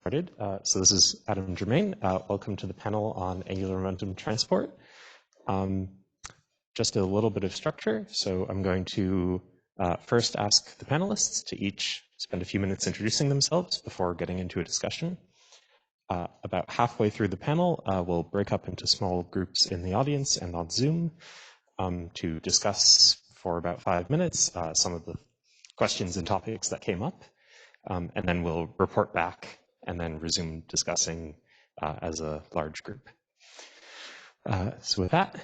Started. So this is Adam Germain. Welcome to the panel on angular momentum transport. Just a little bit of structure. So I'm going to first ask the panelists to each spend a few minutes introducing themselves before getting into a discussion. About halfway through the panel, we'll break up into small groups in the audience and on Zoom to discuss for about 5 minutes some of the questions and topics that came up. And then we'll report back and then resume discussing as a large group. So with that,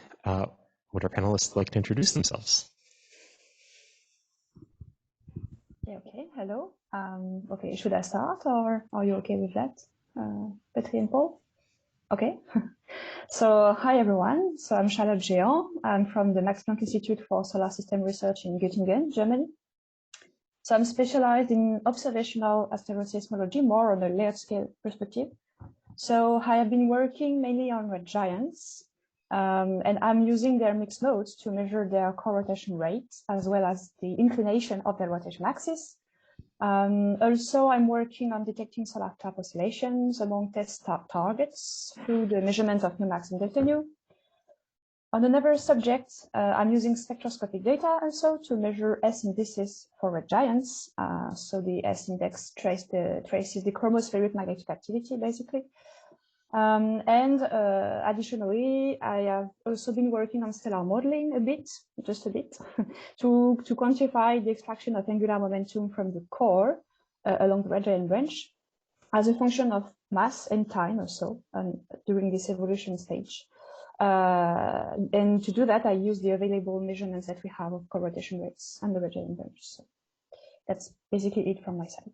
would our panelists like to introduce themselves? Yeah, okay, hello. Okay, should I start or are you okay with that, Petri and Paul? Okay. So hi everyone. So I'm Gehan. I'm from the Max Planck Institute for Solar System Research in Göttingen, Germany. So I'm specialized in observational asteroseismology, more on a layered scale perspective. So I have been working mainly on red giants, and I'm using their mixed modes to measure their co-rotation rate, as well as the inclination of their rotation axis. Also, I'm working on detecting solar trap oscillations among TESS targets through the measurement of nu max and delta nu. On another subject, I'm using spectroscopic data also to measure S indices for red giants. So the S index traces the chromospheric magnetic activity, basically. Additionally, I have also been working on stellar modeling a bit, just a bit, to quantify the extraction of angular momentum from the core along the red giant branch as a function of mass and time also during this evolution stage. And to do that, I use the available measurements that we have of co-rotation rates and the red giant branch. So that's basically it from my side.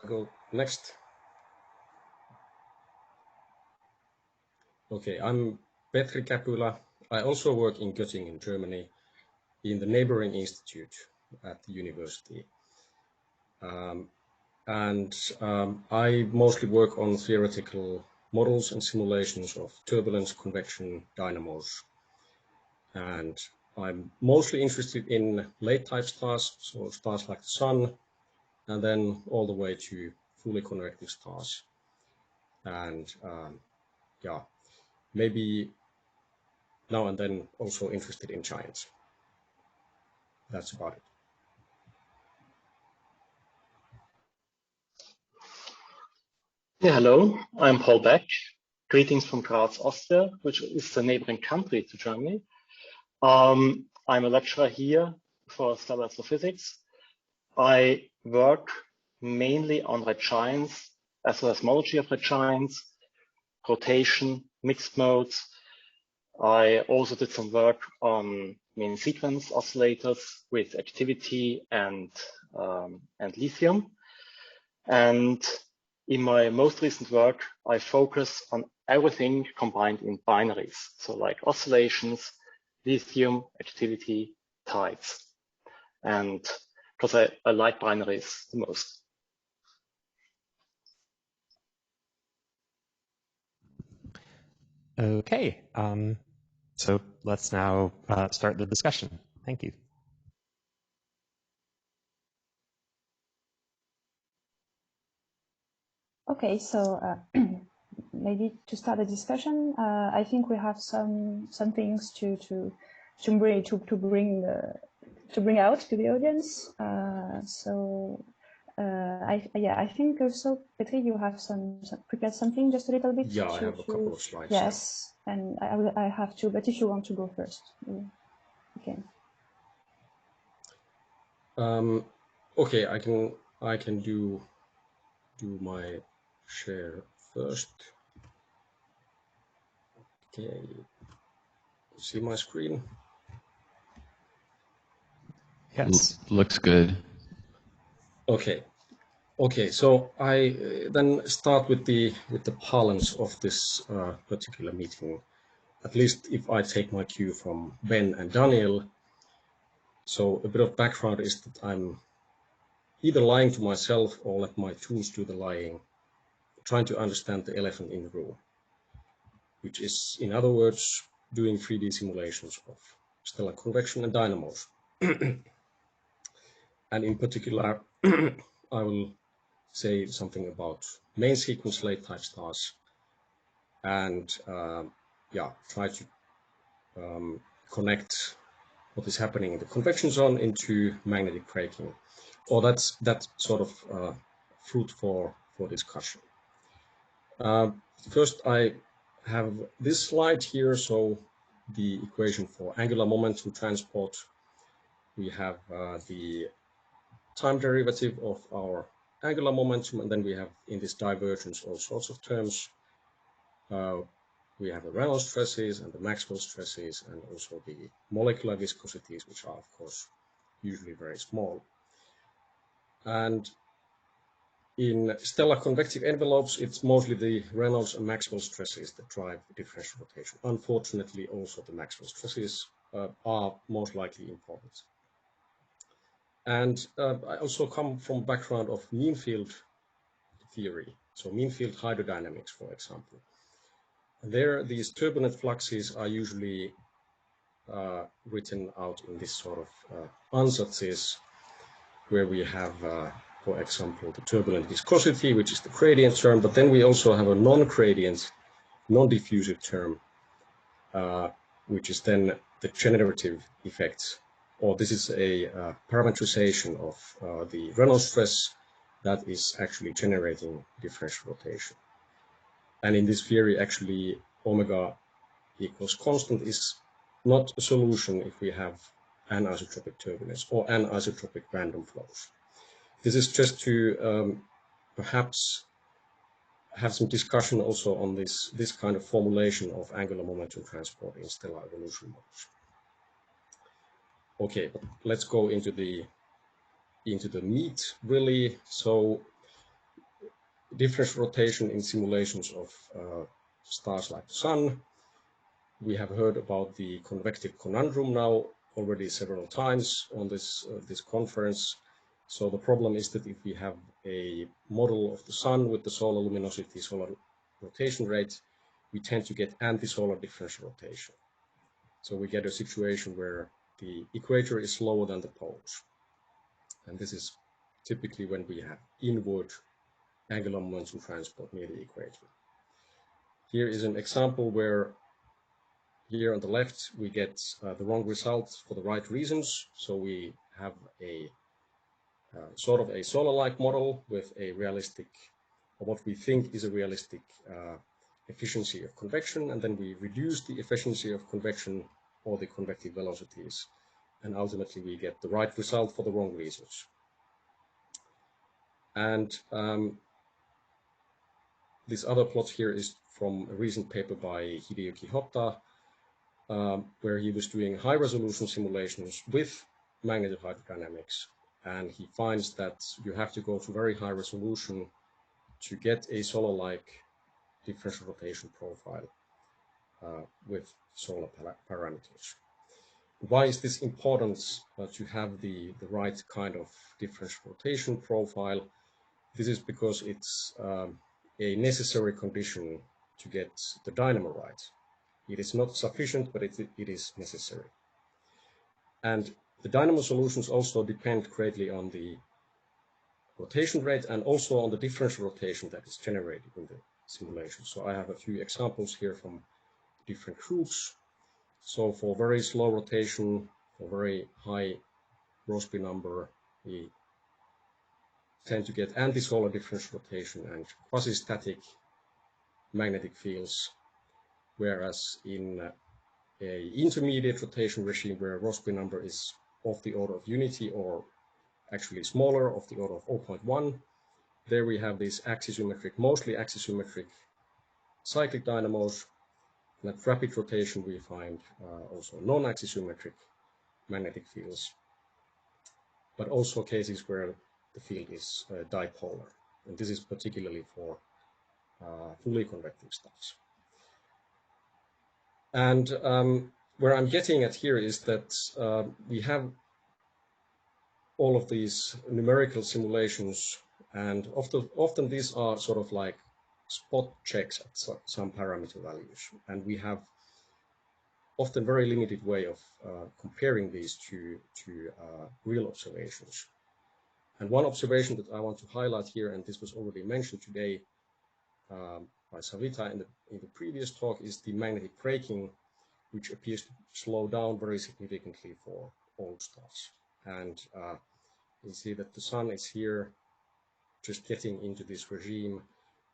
Go next. Okay, I'm Petri Käpylä. I also work in Göttingen, Germany, in the neighboring institute at the university. I mostly work on theoretical models and simulations of turbulence convection dynamos. And I'm mostly interested in late type stars, so stars like the Sun, and then all the way to fully convective stars. And yeah, maybe now and then also interested in giants. That's about it. Yeah, hello, I'm Paul Beck. Greetings from Graz, Austria, which is the neighboring country to Germany. I'm a lecturer here for stellar astrophysics. I work mainly on red giants, as well as homology of red giants, rotation, mixed modes. I also did some work on main sequence oscillators with activity and lithium. And in my most recent work, I focus on everything combined in binaries. So like oscillations, lithium, activity, tides. And because I like binaries the most. Okay, so let's now start the discussion. Thank you. Okay, so maybe to start the discussion, I think we have some things to bring out to the audience. I think also Petri, you have prepared something just a little bit. Yeah, I have a couple of slides. Yes, yeah. And I have to, but if you want to go first, you can. Okay, I can do my share first. Okay, see my screen? Yes, looks good. Okay, so I then start with the parlance of this particular meeting. At least if I take my cue from Ben and Daniel. So a bit of background is that I'm either lying to myself or let my tools do the lying, trying to understand the elephant in the room. which is, in other words, doing 3D simulations of stellar convection and dynamos. And in particular, I will say something about main sequence late type stars and try to connect what is happening in the convection zone into magnetic braking. Or that's sort of fruit for discussion. First, I have this slide here. So the equation for angular momentum transport. We have the time derivative of our angular momentum, and then we have in this divergence all sorts of terms. We have the Reynolds stresses and the Maxwell stresses, and also the molecular viscosities, which are, of course, usually very small. And in stellar convective envelopes, it's mostly the Reynolds and Maxwell stresses that drive the differential rotation. Unfortunately, also the Maxwell stresses are most likely important. And I also come from background of mean field theory, so mean field hydrodynamics, for example. There, these turbulent fluxes are usually written out in this sort of ansatz, where we have, for example, the turbulent viscosity, which is the gradient term, but then we also have a non-gradient, non-diffusive term, which is then the generative effects. Or this is a parametrization of the Reynolds stress that is actually generating differential rotation. And in this theory, actually, omega equals constant is not a solution if we have anisotropic turbulence or anisotropic random flows. This is just to perhaps have some discussion also on this kind of formulation of angular momentum transport in stellar evolution models. Okay, but let's go into the meat really. So differential rotation in simulations of stars like the Sun. We have heard about the convective conundrum now already several times on this conference. So the problem is that if we have a model of the Sun with the solar luminosity, solar rotation rate, we tend to get anti-solar differential rotation. So we get a situation where the equator is lower than the poles. And this is typically when we have inward angular momentum transport near the equator. Here is an example where here on the left we get the wrong result for the right reasons. So we have a sort of a solar-like model with a realistic, or what we think is a realistic efficiency of convection, and then we reduce the efficiency of convection or the convective velocities, and ultimately we get the right result for the wrong reasons. And this other plot here is from a recent paper by Hideyuki Hotta, where he was doing high-resolution simulations with magnetic hydrodynamics, and he finds that you have to go to very high resolution to get a solar-like differential rotation profile with solar parameters. Why is this important to have the right kind of differential rotation profile? This is because it's a necessary condition to get the dynamo right. It is not sufficient, but it is necessary. And the dynamo solutions also depend greatly on the rotation rate and also on the differential rotation that is generated in the simulation. So I have a few examples here from different groups. So for very slow rotation, for very high Rossby number, we tend to get anti-solar differential rotation and quasi-static magnetic fields, whereas in a intermediate rotation regime where Rossby number is of the order of unity or actually smaller, of the order of 0.1, there we have these axisymmetric, mostly axisymmetric cyclic dynamos. And at rapid rotation we find also non-axisymmetric magnetic fields, but also cases where the field is dipolar. And this is particularly for fully convective stars. And where I'm getting at here is that we have all of these numerical simulations, and often these are sort of like spot checks at some parameter values, and we have often very limited way of comparing these to real observations. And one observation that I want to highlight here, and this was already mentioned today by Savita in the previous talk, is the magnetic braking, which appears to slow down very significantly for old stars. And you see that the sun is here just getting into this regime,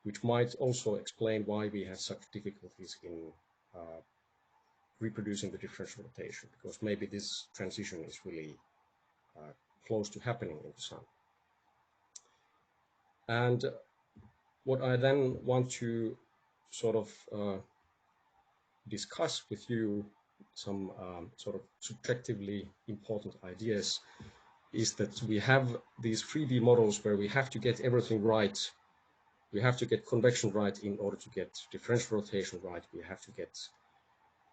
which might also explain why we have such difficulties in reproducing the differential rotation, because maybe this transition is really close to happening in the sun. And what I then want to sort of discuss with you, some sort of subjectively important ideas, is that we have these 3D models where we have to get everything right. We have to get convection right in order to get differential rotation right. We have to get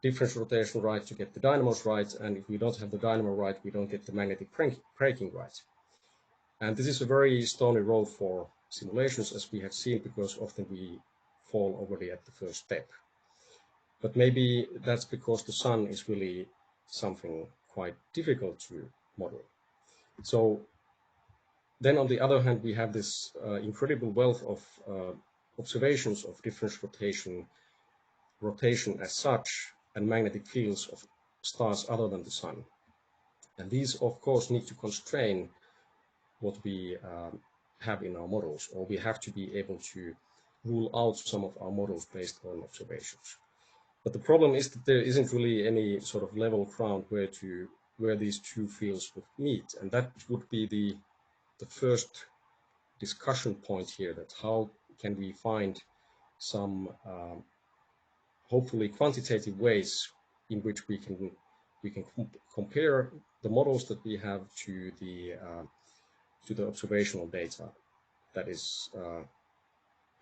differential rotation right to get the dynamos right. And if we don't have the dynamo right, we don't get the magnetic braking right. And this is a very stony road for simulations, as we have seen, because often we fall already at the first step. But maybe that's because the sun is really something quite difficult to model. So then on the other hand, we have this incredible wealth of observations of differential rotation as such, and magnetic fields of stars other than the sun. And these, of course, need to constrain what we have in our models, or we have to be able to rule out some of our models based on observations. But the problem is that there isn't really any sort of level ground where these two fields would meet, and that would be the first discussion point here, that how can we find some hopefully quantitative ways in which we can compare the models that we have to the observational data that is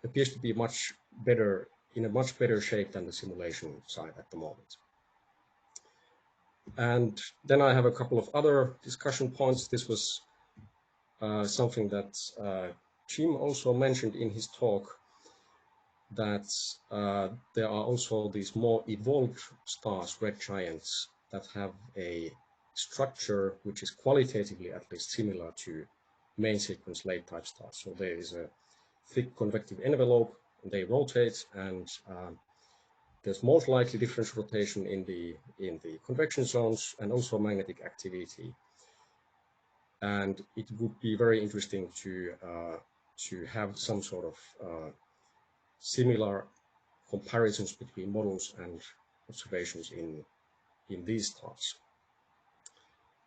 appears to be much better, in a much better shape than the simulation side at the moment. And then I have a couple of other discussion points. This was something that Jim also mentioned in his talk, that there are also these more evolved stars, red giants, that have a structure which is qualitatively at least similar to main sequence late type stars. So there is a thick convective envelope, and they rotate, and there's most likely differential rotation in the convection zones, and also magnetic activity. And it would be very interesting to have some sort of similar comparisons between models and observations in these stars.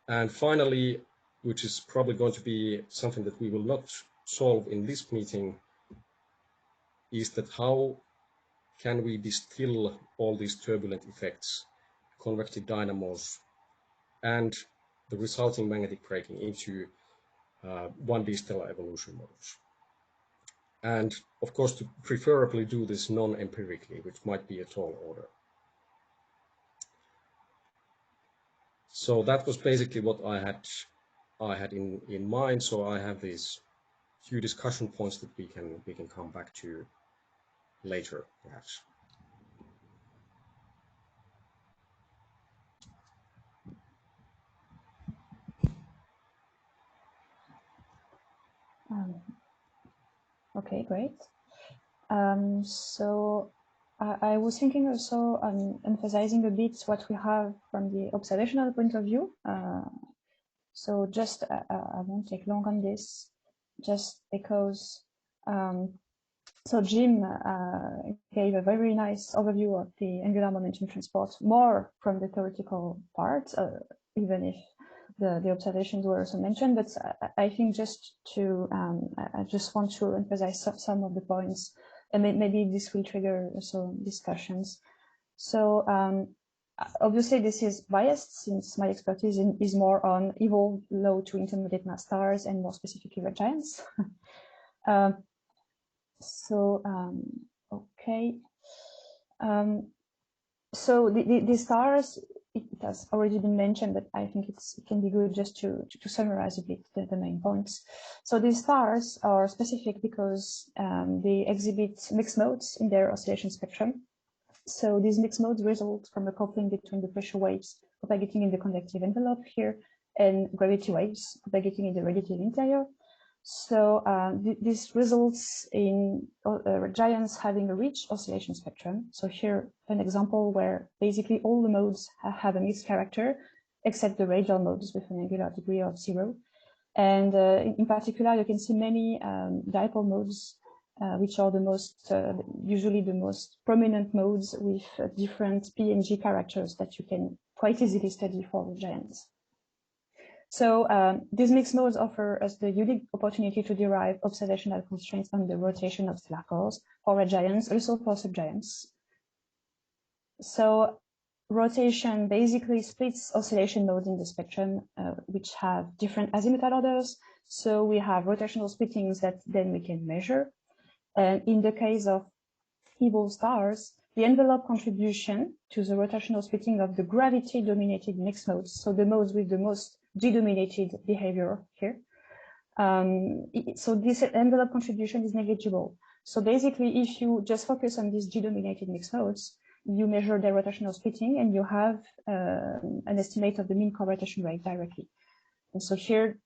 And finally, which is probably going to be something that we will not solve in this meeting, is that how can we distill all these turbulent effects, convective dynamos, and the resulting magnetic braking into 1D stellar evolution models. And of course, to preferably do this non-empirically, which might be a tall order. So that was basically what I had in mind. So I have these few discussion points that we can come back to later, perhaps. Okay, great. So I was thinking also on emphasizing a bit what we have from the observational point of view. So just I won't take long on this, just because so Jim gave a very nice overview of the angular momentum transport, more from the theoretical part, even if the observations were also mentioned. But I think just to I just want to emphasize some of the points, and maybe this will trigger also discussions. So obviously this is biased, since my expertise is more on evolved low to intermediate mass stars, and more specifically red giants. Okay. So the stars it has already been mentioned, but I think it can be good just to summarize a bit the main points. So these stars are specific because they exhibit mixed modes in their oscillation spectrum. So these mixed modes result from a coupling between the pressure waves propagating in the convective envelope here and gravity waves propagating in the radiative interior. So this results in giants having a rich oscillation spectrum. So here an example where basically all the modes have a mixed character except the radial modes with an angular degree of 0. And in particular, you can see many dipole modes, which are the most, usually the most prominent modes with different P and G characters that you can quite easily study for giants. So these mixed modes offer us the unique opportunity to derive observational constraints on the rotation of stellar cores for red giants, also for subgiants. So rotation basically splits oscillation modes in the spectrum, which have different azimuthal orders. So we have rotational splittings that then we can measure. And in the case of evil stars, the envelope contribution to the rotational splitting of the gravity-dominated mixed modes, so the modes with the most G-dominated behavior here. So this envelope contribution is negligible. So basically, if you just focus on these G-dominated mixed modes, you measure their rotational splitting and you have an estimate of the mean core rotation rate directly. And so here,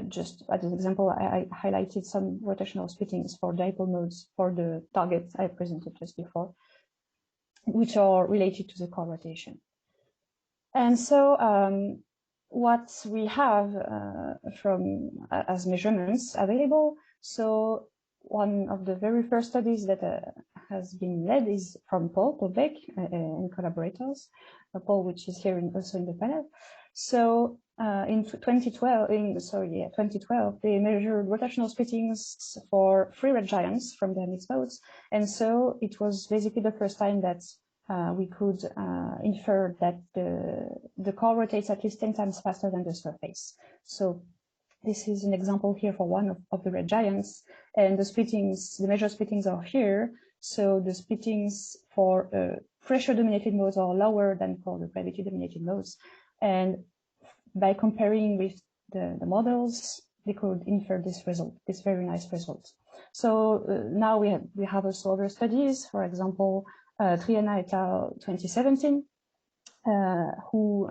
just as an example, I highlighted some rotational splittings for dipole modes for the targets I presented just before, which are related to the core rotation. And so what we have as measurements available. So one of the very first studies that has been led is from Paul Beck and collaborators, Paul, which is here also in the panel. So in 2012, they measured rotational splittings for 3 red giants from their mixed modes. And so it was basically the first time that we could infer that the core rotates at least 10 times faster than the surface. So this is an example here for one of the red giants, and the splittings, the measured splittings are here. So the splittings for pressure-dominated modes are lower than for the gravity-dominated modes. And by comparing with the models, they could infer this result, this very nice result. So now we have also other studies, for example, Triana et al. 2017, who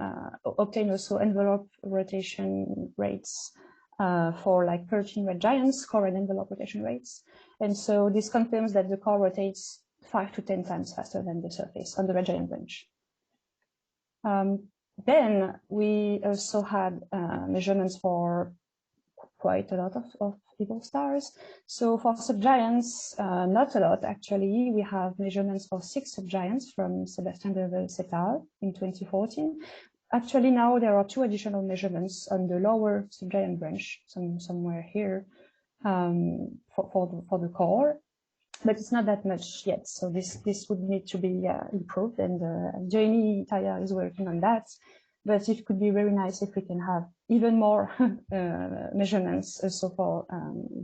obtained also envelope rotation rates for like 13 red giants, core and envelope rotation rates. And so this confirms that the core rotates 5 to 10 times faster than the surface on the red giant branch. Then we also had measurements for quite a lot of evil stars. So for subgiants, not a lot actually. We have measurements for 6 subgiants from Sébastien Devel et al. In 2014. Actually, now there are 2 additional measurements on the lower subgiant branch, somewhere here, for the core, but it's not that much yet. So this would need to be improved, and Jamie Taya is working on that. But it could be very nice if we can have even more measurements also for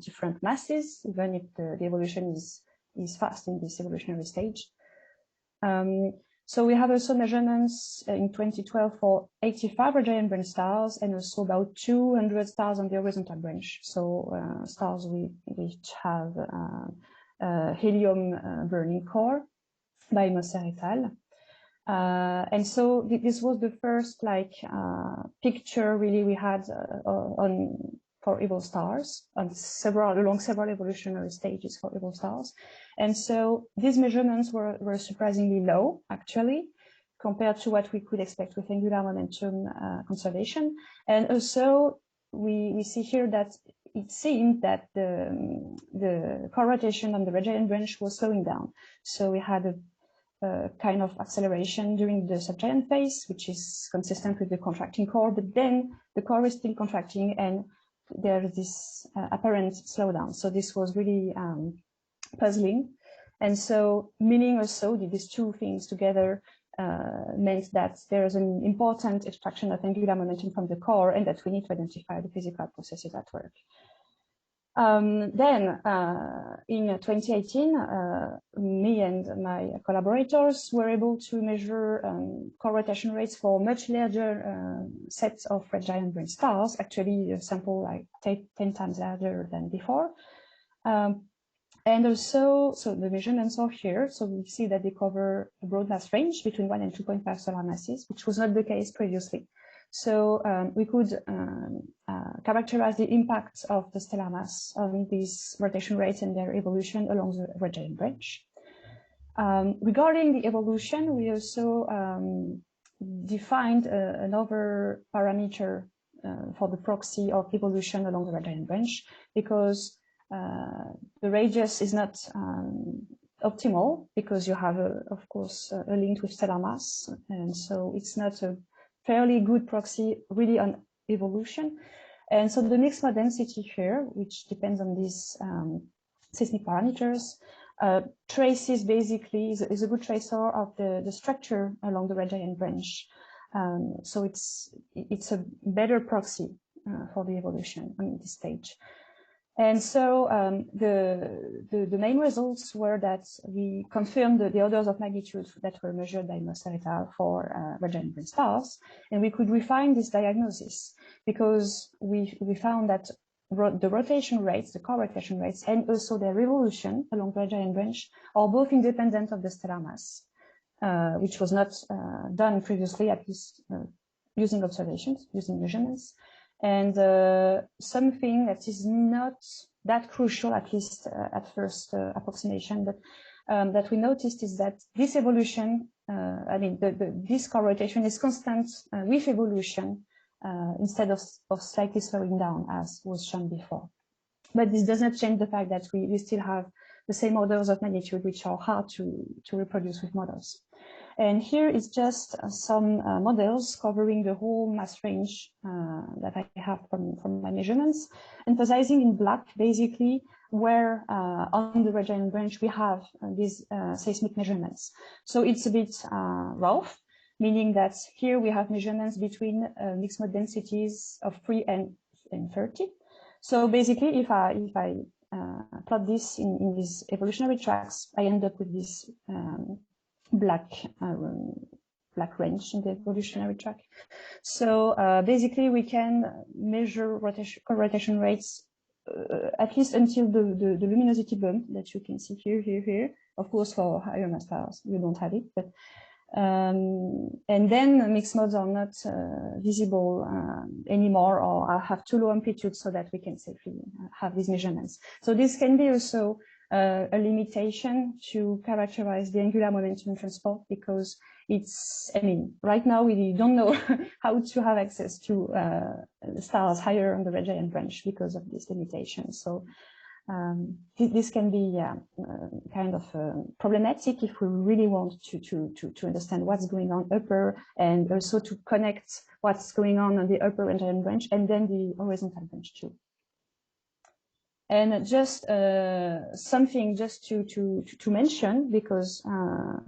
different masses, even if the evolution is fast in this evolutionary stage. So we have also measurements in 2012 for 85 red giant branch stars and also about 200 stars on the horizontal branch. So stars which have helium burning core by Moser et al. And so this was the first picture really we had for evil stars along several evolutionary stages for evil stars. And so these measurements were surprisingly low actually compared to what we could expect with angular momentum conservation. And also we see here that it seemed that the core rotation on the red giant branch was slowing down. So we had a kind of acceleration during the subgiant phase, which is consistent with the contracting core, but then the core is still contracting and there is this apparent slowdown. So this was really puzzling. And so meaning also these 2 things together meant that there is an important extraction of angular momentum from the core and that we need to identify the physical processes at work. Then in 2018, me and my collaborators were able to measure co-rotation rates for much larger sets of red giant branch stars, actually a sample like 10 times larger than before. And also, so the measurements are here. So we see that they cover a broad mass range between 1 and 2.5 solar masses, which was not the case previously. So we could characterize the impact of the stellar mass on these rotation rates and their evolution along the red giant branch. Regarding the evolution, we also defined another parameter for the proxy of evolution along the red giant branch, because the radius is not optimal, because you have, of course, a link with stellar mass, and so it's not a fairly good proxy really on evolution. And so the mixed mode density here, which depends on these seismic parameters, traces basically is a good tracer of the structure along the red giant branch. So it's a better proxy for the evolution on this stage. And so the main results were that we confirmed the orders of magnitude that were measured by Mercer et al. For red giant branch stars, and we could refine this diagnosis because we found that the rotation rates, the co-rotation rates, and also their revolution along the red giant branch are both independent of the stellar mass, which was not done previously, at least using observations, using measurements. And something that is not that crucial, at least at first approximation, but that we noticed is that this evolution, I mean, this co-rotation is constant with evolution instead of slightly slowing down, as was shown before. But this does not change the fact that we still have the same orders of magnitude, which are hard to reproduce with models. And here is just some models covering the whole mass range that I have from my measurements, emphasizing in black basically where on the red giant branch we have these seismic measurements. So it's a bit rough, meaning that here we have measurements between mixed mode densities of 3 and 30. So basically, if I plot this in these evolutionary tracks, I end up with this black range in the evolutionary track. So basically, we can measure rotation rates at least until the luminosity bump that you can see here. Of course, for higher mass stars, you don't have it, but and then mixed modes are not visible anymore, or have too low amplitude so that we can safely have these measurements. So this can be also a limitation to characterize the angular momentum transport, because it's, I mean, right now we don't know how to have access to stars higher on the red giant branch because of this limitation. So this can be kind of problematic if we really want to understand what's going on upper, and also to connect what's going on the upper red giant branch and then the horizontal branch too. And just something just to mention, because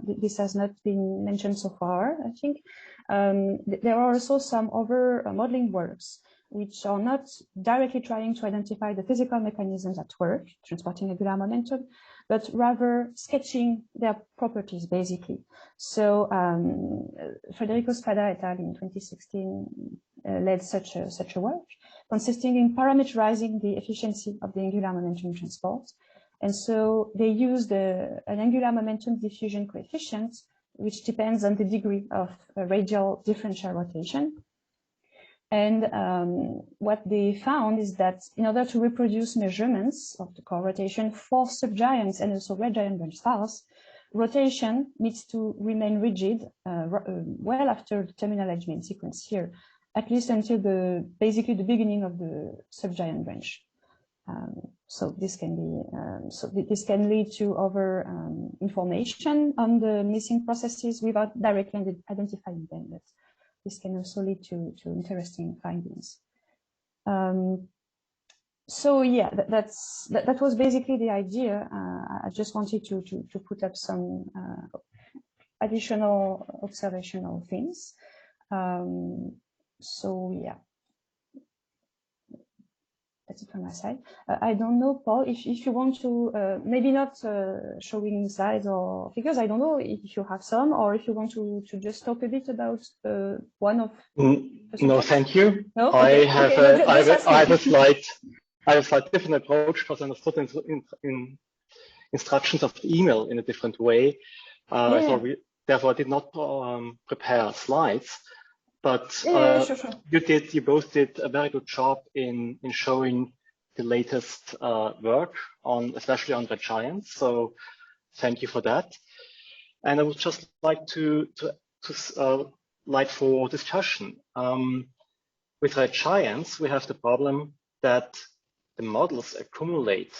this has not been mentioned so far, I think, there are also some other modeling works which are not directly trying to identify the physical mechanisms at work, transporting angular momentum, but rather sketching their properties, basically. So Federico Spada et al. In 2016 led such a work, consisting in parameterizing the efficiency of the angular momentum transport. And so they used an angular momentum diffusion coefficient, which depends on the degree of radial differential rotation. And what they found is that in order to reproduce measurements of the core rotation for subgiants and also red giant branch stars, rotation needs to remain rigid well after the terminal edge main sequence here, at least until basically the beginning of the subgiant branch. So this can be this can lead to other information on the missing processes without directly identifying them. But this can also lead to interesting findings. So yeah, that was basically the idea. I just wanted to put up some additional observational things. So yeah, that's it from my side. I don't know, Paul, if you want to, maybe not showing slides or figures, I don't know if you have some, or if you want to just talk a bit about one of No, thank you. No? Okay. I have a slight different approach because I understood in instructions of the email in a different way. So therefore, I did not prepare slides. But sure. you both did a very good job in showing the latest work especially on red giants. So thank you for that. And I would just like to like for discussion. With red giants, we have the problem that the models accumulate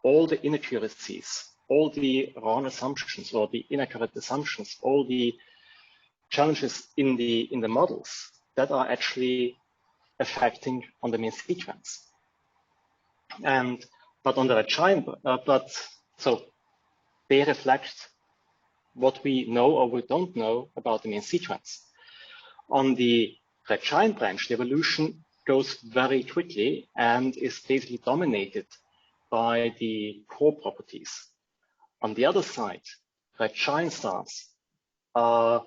all the inaccuracies, all the wrong assumptions or the inaccurate assumptions, all the challenges in the models that are actually affecting on the mean sequence. But on the red giant, so they reflect what we know or we don't know about the mean sequence. On the red giant branch, the evolution goes very quickly and is basically dominated by the core properties. On the other side, red giant stars are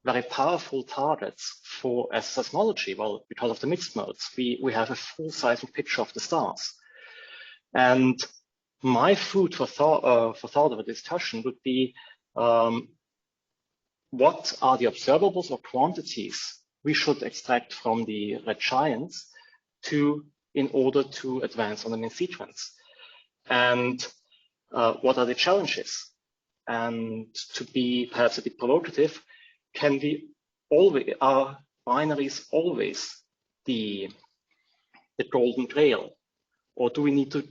very powerful targets for seismology. Well, because of the mixed modes, we have a full seismic picture of the stars. And my food for thought of a discussion would be, what are the observables or quantities we should extract from the red giants in order to advance on the mean sequence? And what are the challenges? And to be perhaps a bit provocative, are binaries always the golden grail? Or do we need to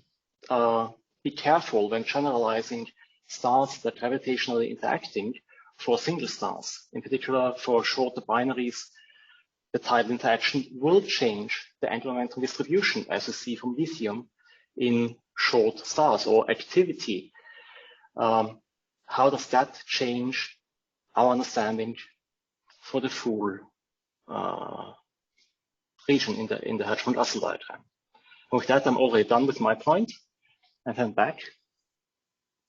be careful when generalizing stars that are gravitationally interacting for single stars? In particular, for shorter binaries, the tidal interaction will change the angular momentum distribution, as you see from lithium in short stars, or activity. How does that change our understanding for the full region in the Hertzsprung-Russell diagram? And with that, I'm already done with my point, and then back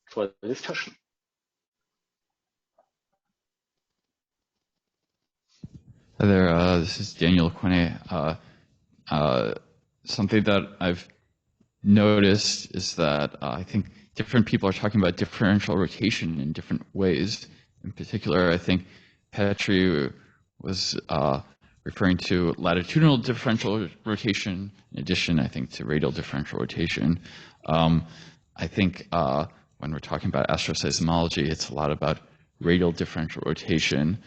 for the discussion. Hi there, this is Daniel Quine. Something that I've noticed is that I think different people are talking about differential rotation in different ways. In particular, I think Petri was referring to latitudinal differential rotation, in addition, I think, to radial differential rotation. I think when we're talking about astroseismology, it's a lot about radial differential rotation.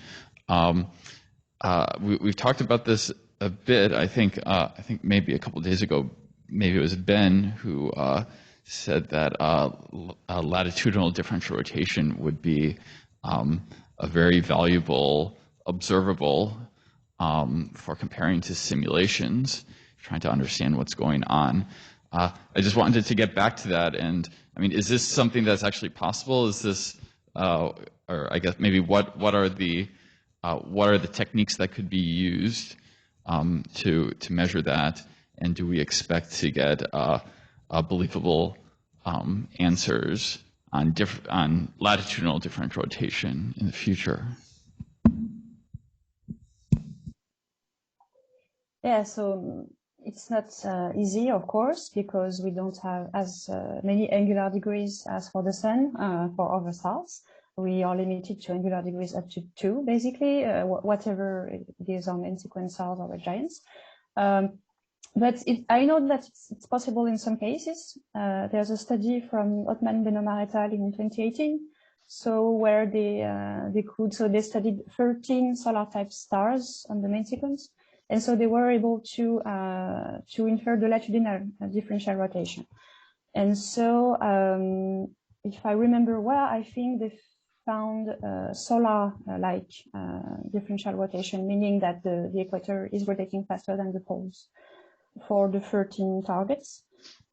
We've talked about this a bit. I think maybe a couple of days ago, maybe it was Ben who said that latitudinal differential rotation would be a very valuable observable for comparing to simulations, trying to understand what's going on. I just wanted to get back to that, and I mean, is this something that's actually possible? Is this, or I guess maybe what are the techniques that could be used to measure that, and do we expect to get believable answers on latitudinal differential rotation in the future? Yeah, so it's not easy, of course, because we don't have as many angular degrees as for the Sun for other stars. We are limited to angular degrees up to 2, basically, whatever it is on main sequence stars or red giants. But I know that it's possible in some cases. There's a study from Ottman Benomar et al. In 2018, so where they studied 13 solar type stars on the main sequence, and so they were able to infer the latitudinal differential rotation. And so, if I remember well, I think they found solar-like differential rotation, meaning that the equator is rotating faster than the poles for the 13 targets.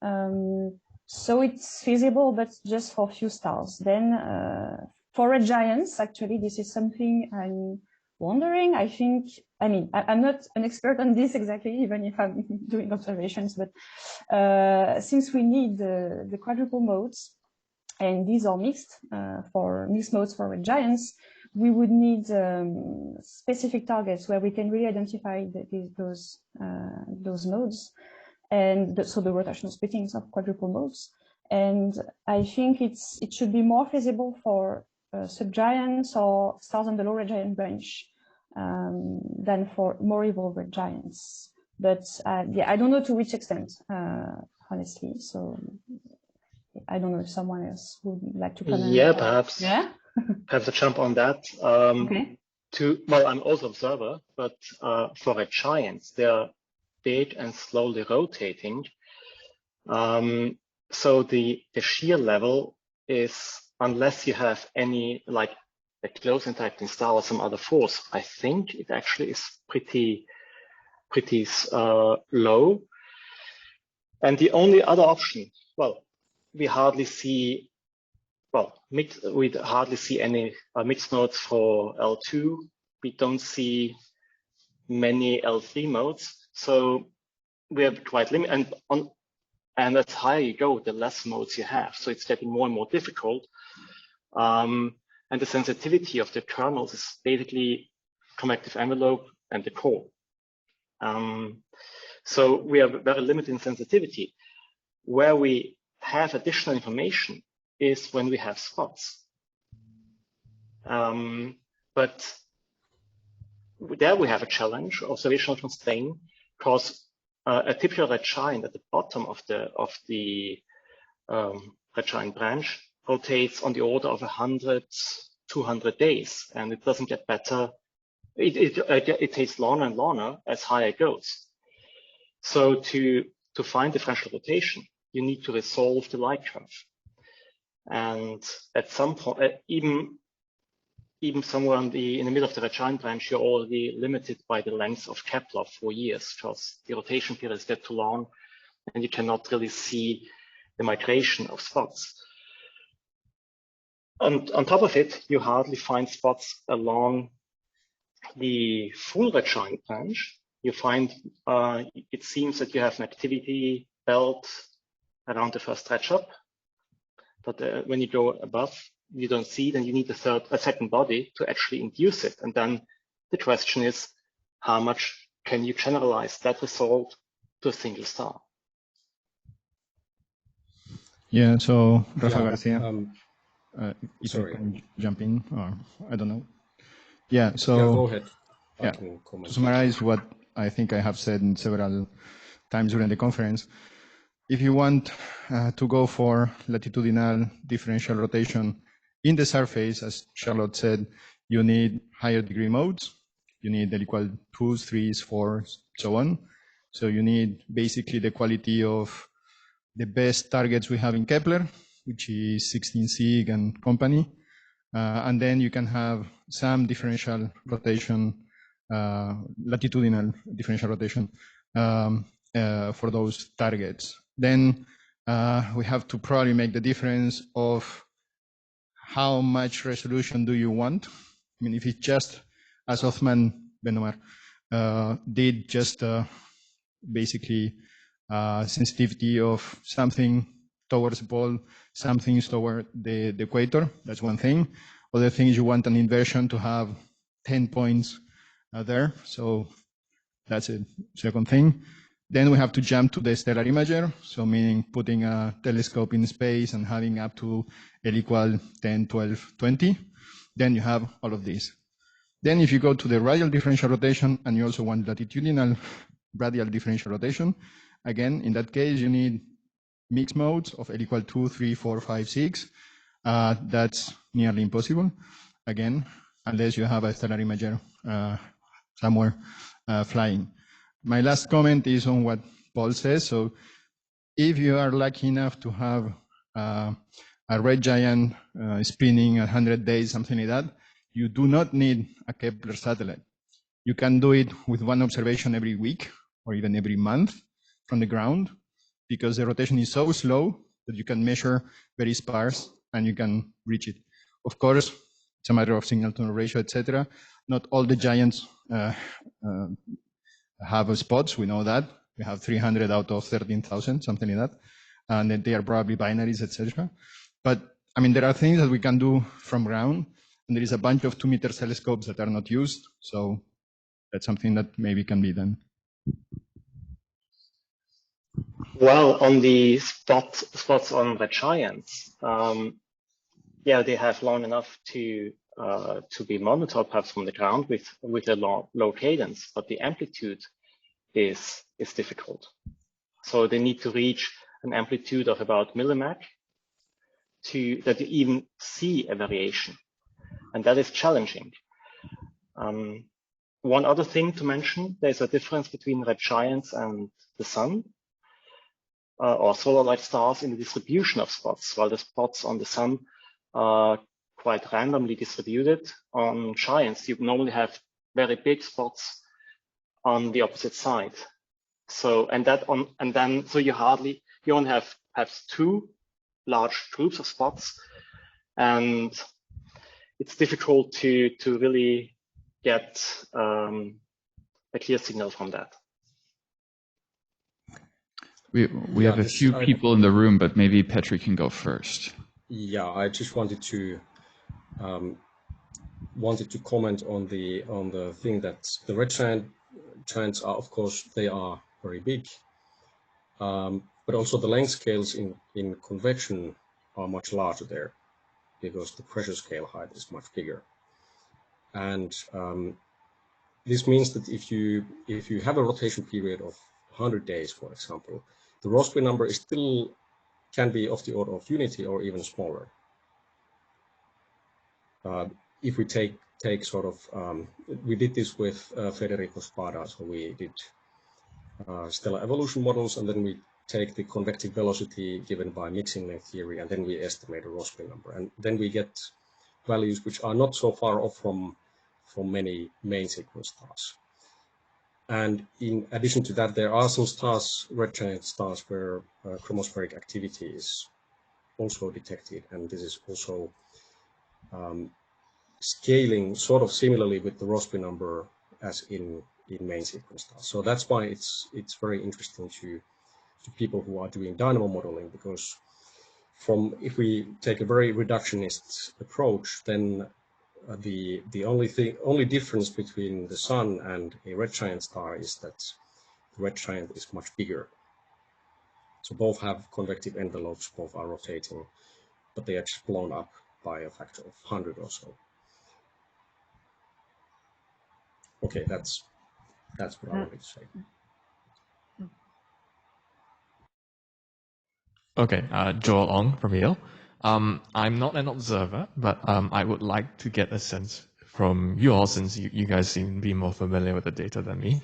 So it's feasible, but just for a few stars. Then for red giants, actually, this is something wondering, I mean, I'm not an expert on this exactly, even if I'm doing observations, but since we need the quadruple modes, and these are mixed modes for red giants, we would need specific targets where we can really identify those modes, and so the rotational splittings of quadruple modes. And I think it should be more feasible for subgiants or stars on the low red giant branch than for more evolved red giants. But yeah, I don't know to which extent, honestly. So I don't know if someone else would like to comment. Yeah, perhaps. Yeah. Perhaps a jump on that. Okay. Well, I'm also observer, but for red giants, they are big and slowly rotating. So the shear level is, unless you have any like a close interacting star or some other force, I think it actually is pretty low. And the only other option, well, we hardly see, well, we hardly see any mixed modes for L2. We don't see many L3 modes, so we are quite limited. And as higher you go, the less modes you have. So it's getting more and more difficult. And the sensitivity of the kernels is basically convective envelope and the core. So we are very limited in sensitivity. Where we have additional information is when we have spots. But there we have a challenge, observational constraint, because a typical red giant at the bottom of the red giant branch rotates on the order of 100, 200 days, and it doesn't get better. It takes longer and longer as higher it goes. So to find differential rotation, you need to resolve the light curve. And at some point, even somewhere in the middle of the red giant branch, you're already limited by the length of Käpylä of 4 years, because the rotation periods get too long and you cannot really see the migration of spots. And on top of it, you hardly find spots along the full red giant branch. You find, it seems that you have an activity belt around the first stretch up, but when you go above, you don't see it, and you need a second body to actually induce it. And then the question is, how much can you generalize that result to a single star? Yeah, so Rafa Garcia, if sorry. you can jump in, or I don't know. Yeah, so yeah, go ahead. Yeah, to summarize what I think I have said several times during the conference, if you want to go for latitudinal differential rotation in the surface, as Charlotte said, you need higher degree modes. You need L equal 2s, 3s, 4s, so on. So you need basically the quality of the best targets we have in Kepler, which is 16 sig and company. And then you can have some differential rotation, latitudinal differential rotation for those targets. Then we have to probably make the difference of how much resolution do you want. I mean, if it's just, as Othman Benomar did, just basically sensitivity of something towards the pole, some things toward the equator, that's one thing. Other thing is you want an inversion to have 10 points there, so that's a second thing. Then we have to jump to the stellar imager, so meaning putting a telescope in space and having up to L equal 10, 12, 20. Then you have all of these. Then if you go to the radial differential rotation and you also want latitudinal radial differential rotation, again, in that case, you need mixed modes of L equal 2, 3, 4, 5, 6. That's nearly impossible, again, unless you have a stellar imager somewhere flying. My last comment is on what Paul says. So if you are lucky enough to have a red giant spinning 100 days, something like that, you do not need a Kepler satellite. You can do it with one observation every week or even every month from the ground, because the rotation is so slow that you can measure very sparse and you can reach it. Of course, it's a matter of signal-to-noise ratio, etc. Not all the giants have spots. We know that. We have 300 out of 13,000, something like that. And then they are probably binaries, etc. But I mean, there are things that we can do from ground, and there is a bunch of 2-meter telescopes that are not used. So that's something that maybe can be done. Well, on the spots on red giants, yeah, they have long enough to be monitored perhaps from the ground with a low cadence, but the amplitude is difficult. So they need to reach an amplitude of about millimach that you even see a variation, and that is challenging. One other thing to mention, there's a difference between red giants and the sun, or solar-like stars in the distribution of spots. While the spots on the sun are quite randomly distributed, on giants, you normally have very big spots on the opposite side. So, so you only have perhaps 2 large groups of spots, and it's difficult to really get a clear signal from that. We have a few people in the room, but maybe Petri can go first. Yeah, I just wanted to comment on the thing that the red giants are, of course, they are very big, but also the length scales in convection are much larger there, because the pressure scale height is much bigger. And this means that if you have a rotation period of 100 days, for example, the Rossby number is still can be of the order of unity or even smaller. If we take sort of, we did this with Federico Spada, so we did stellar evolution models, and then we take the convective velocity given by mixing length theory, and then we estimate a Rossby number, and then we get values which are not so far off from many main sequence stars. And in addition to that, there are some stars, red giant stars, where chromospheric activity is also detected, and this is also scaling sort of similarly with the Rossby number as in main sequence stars. So that's why it's very interesting to people who are doing dynamo modeling, because if we take a very reductionist approach, then the only difference between the sun and a red giant star is that the red giant is much bigger. So both have convective envelopes, both are rotating, but they are just blown up by a factor of 100 or so. Okay, that's what I wanted to say. Okay, Joel Ong from Yale. I'm not an observer, but I would like to get a sense from you all, since you guys seem to be more familiar with the data than me.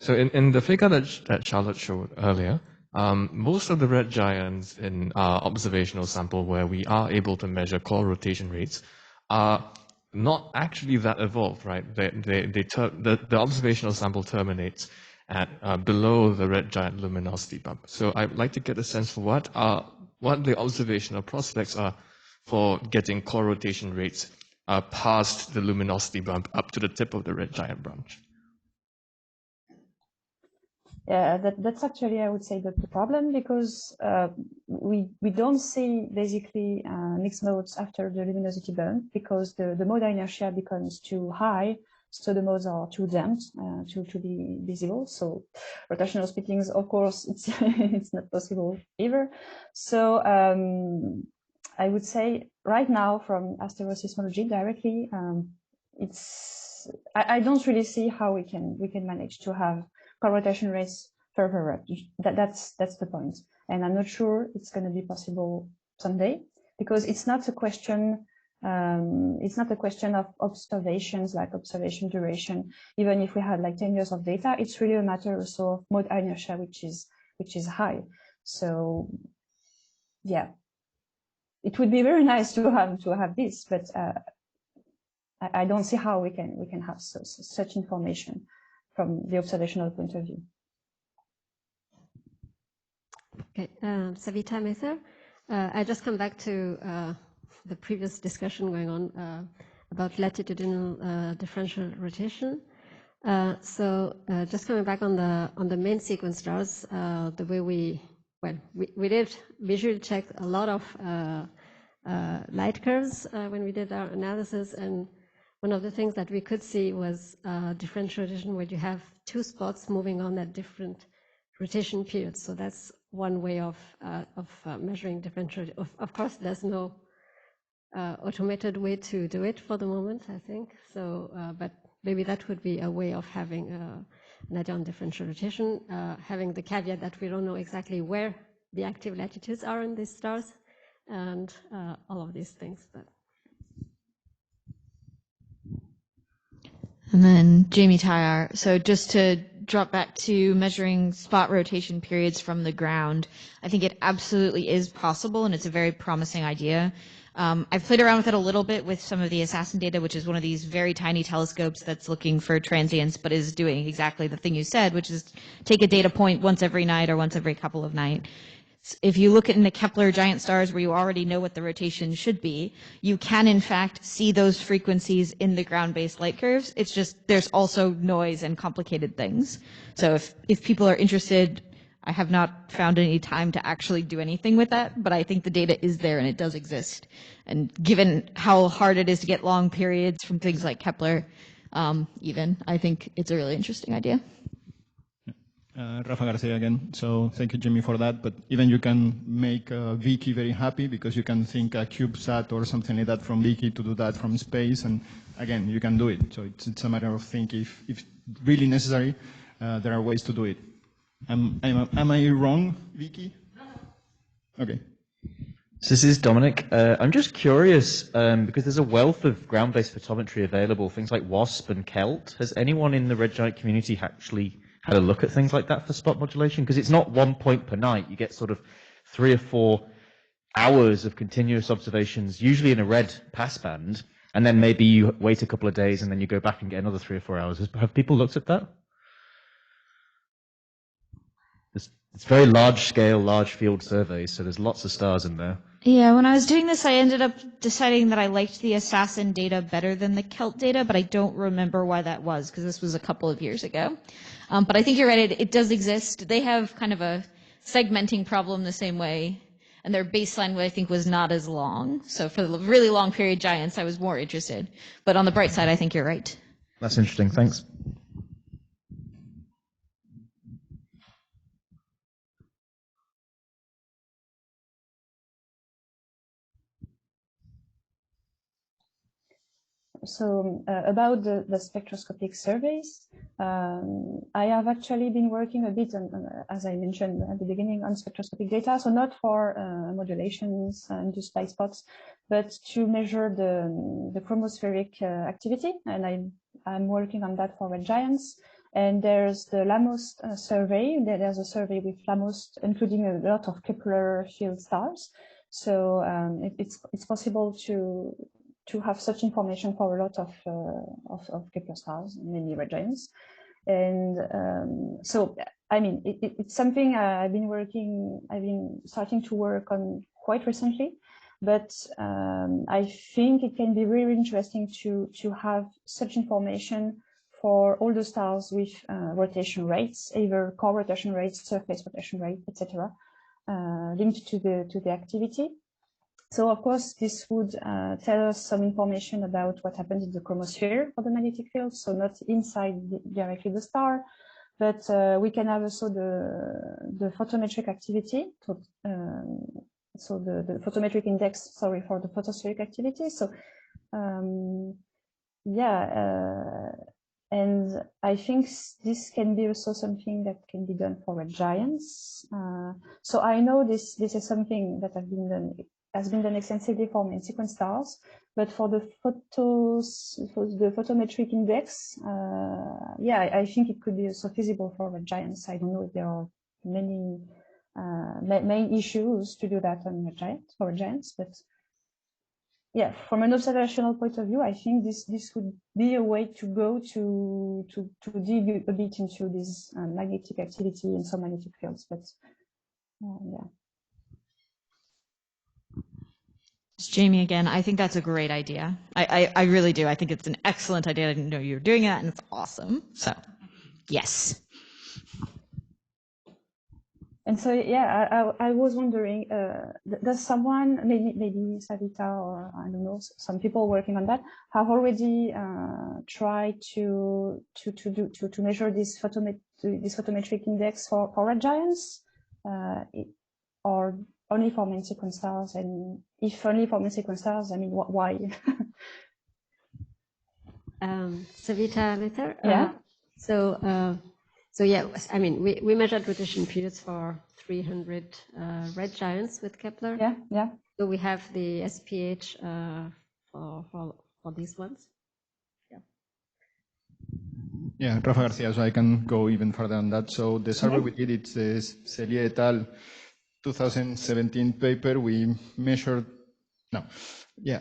So in the figure that Charlotte showed earlier, most of the red giants in our observational sample, where we are able to measure core rotation rates, are not actually that evolved, right? The observational sample terminates at below the red giant luminosity bump. So I'd like to get a sense for what the observational prospects are for getting core rotation rates past the luminosity bump up to the tip of the red giant branch. Yeah, that's actually, I would say, the problem, because we don't see basically mixed modes after the luminosity bump, because the mode inertia becomes too high, so the modes are too damped to be visible. So rotational splittings, of course, it's not possible either. So I would say right now, from asteroseismology directly, I don't really see how we can manage to have core rotation rates further up. That's the point, and I'm not sure it's going to be possible someday, because it's not a question. It's not a question of observations, like observation duration. Even if we had like 10 years of data, it's really a matter also of mode inertia, which is high. So yeah, it would be very nice to have this, but I don't see how we can have such information from the observational point of view. Okay, Savita Mehta. I just come back to the previous discussion going on about latitudinal differential rotation. Just coming back on the main sequence stars, the way we did visually check a lot of light curves when we did our analysis, and one of the things that we could see was differential rotation where you have two spots moving on at different rotation periods. So that's one way of measuring differential. Of course, there's no automated way to do it for the moment, I think. So, but maybe that would be a way of having an idea on differential rotation, having the caveat that we don't know exactly where the active latitudes are in these stars, and all of these things. But. And then Jamie Tyar. So just to drop back to measuring spot rotation periods from the ground, I think it absolutely is possible, and it's a very promising idea. I've played around with it a little bit with some of the Assassin data, which is one of these very tiny telescopes that's looking for transients, but is doing exactly the thing you said, which is take a data point once every night or once every couple of nights. If you look in the Kepler giant stars where you already know what the rotation should be, you can in fact see those frequencies in the ground-based light curves. It's just there's also noise and complicated things. So if people are interested, I have not found any time to actually do anything with that, but I think the data is there and it does exist. And given how hard it is to get long periods from things like Kepler, I think it's a really interesting idea. Rafa Garcia again. So thank you, Jimmy, for that. But even you can make Vicky very happy because you can think a CubeSat or something like that from Vicky to do that from space. And again, you can do it. So it's a matter of thinking if really necessary, there are ways to do it. Am I wrong, Vicky? No. Okay. So this is Dominic. I'm just curious, because there's a wealth of ground-based photometry available, things like WASP and KELT. Has anyone in the red giant community actually had a look at things like that for spot modulation? Because it's not 1 point per night. You get sort of 3 or 4 hours of continuous observations, usually in a red passband, and then maybe you wait a couple of days and then you go back and get another 3 or 4 hours. Have people looked at that? It's very large-scale, large-field surveys, so there's lots of stars in there. Yeah, when I was doing this, I ended up deciding that I liked the Assassin data better than the KELT data, but I don't remember why that was, because this was a couple of years ago. But I think you're right, it does exist. They have kind of a segmenting problem the same way, and their baseline, I think, was not as long. So for the really long period giants, I was more interested. But on the bright side, I think you're right. That's interesting, thanks. So about the spectroscopic surveys, I have actually been working a bit on, as I mentioned at the beginning, on spectroscopic data. So not for modulations and just by spots, but to measure the chromospheric activity. And I'm working on that for red giants. And there's the LAMOST survey. There's a survey with LAMOST, including a lot of Kepler field stars. So it's possible to have such information for a lot of Kepler stars, mainly red giants. And so, I mean, it's something I've been starting to work on quite recently, but I think it can be really interesting to have such information for all the stars with rotation rates, either core rotation rates, surface rotation rate, etc., linked to the activity. So, of course, this would tell us some information about what happened in the chromosphere for the magnetic field, so not inside directly the star, but we can have also the photometric activity, so the photometric index, sorry, for the photospheric activity. So, and I think this can be also something that can be done for red giants. So I know this is something that has been done extensively for main sequence stars, but for the photometric index, I think it could be also feasible for red giants. I don't know if there are many main issues to do that on red giants, but yeah, from an observational point of view, I think this could be a way to go to dig a bit into this magnetic activity in some magnetic fields, but yeah. It's Jamie again. I think that's a great idea. I really do. I think it's an excellent idea. I didn't know you were doing that, and it's awesome. So, yes. And so, yeah, I was wondering, does someone, maybe Savita or I don't know, some people working on that have already tried to measure this photometric index for red giants, or only for main sequence stars? And if only for main sequence stars, I mean, why? Savita later. Yeah. So yeah, I mean, we measured rotation periods for 300 red giants with Kepler. Yeah, yeah. So we have the SPH for these ones. Yeah. Yeah, Rafa Garcia, so I can go even further than that. So the survey we did, it's the Cellier et al. 2017 paper. We measured,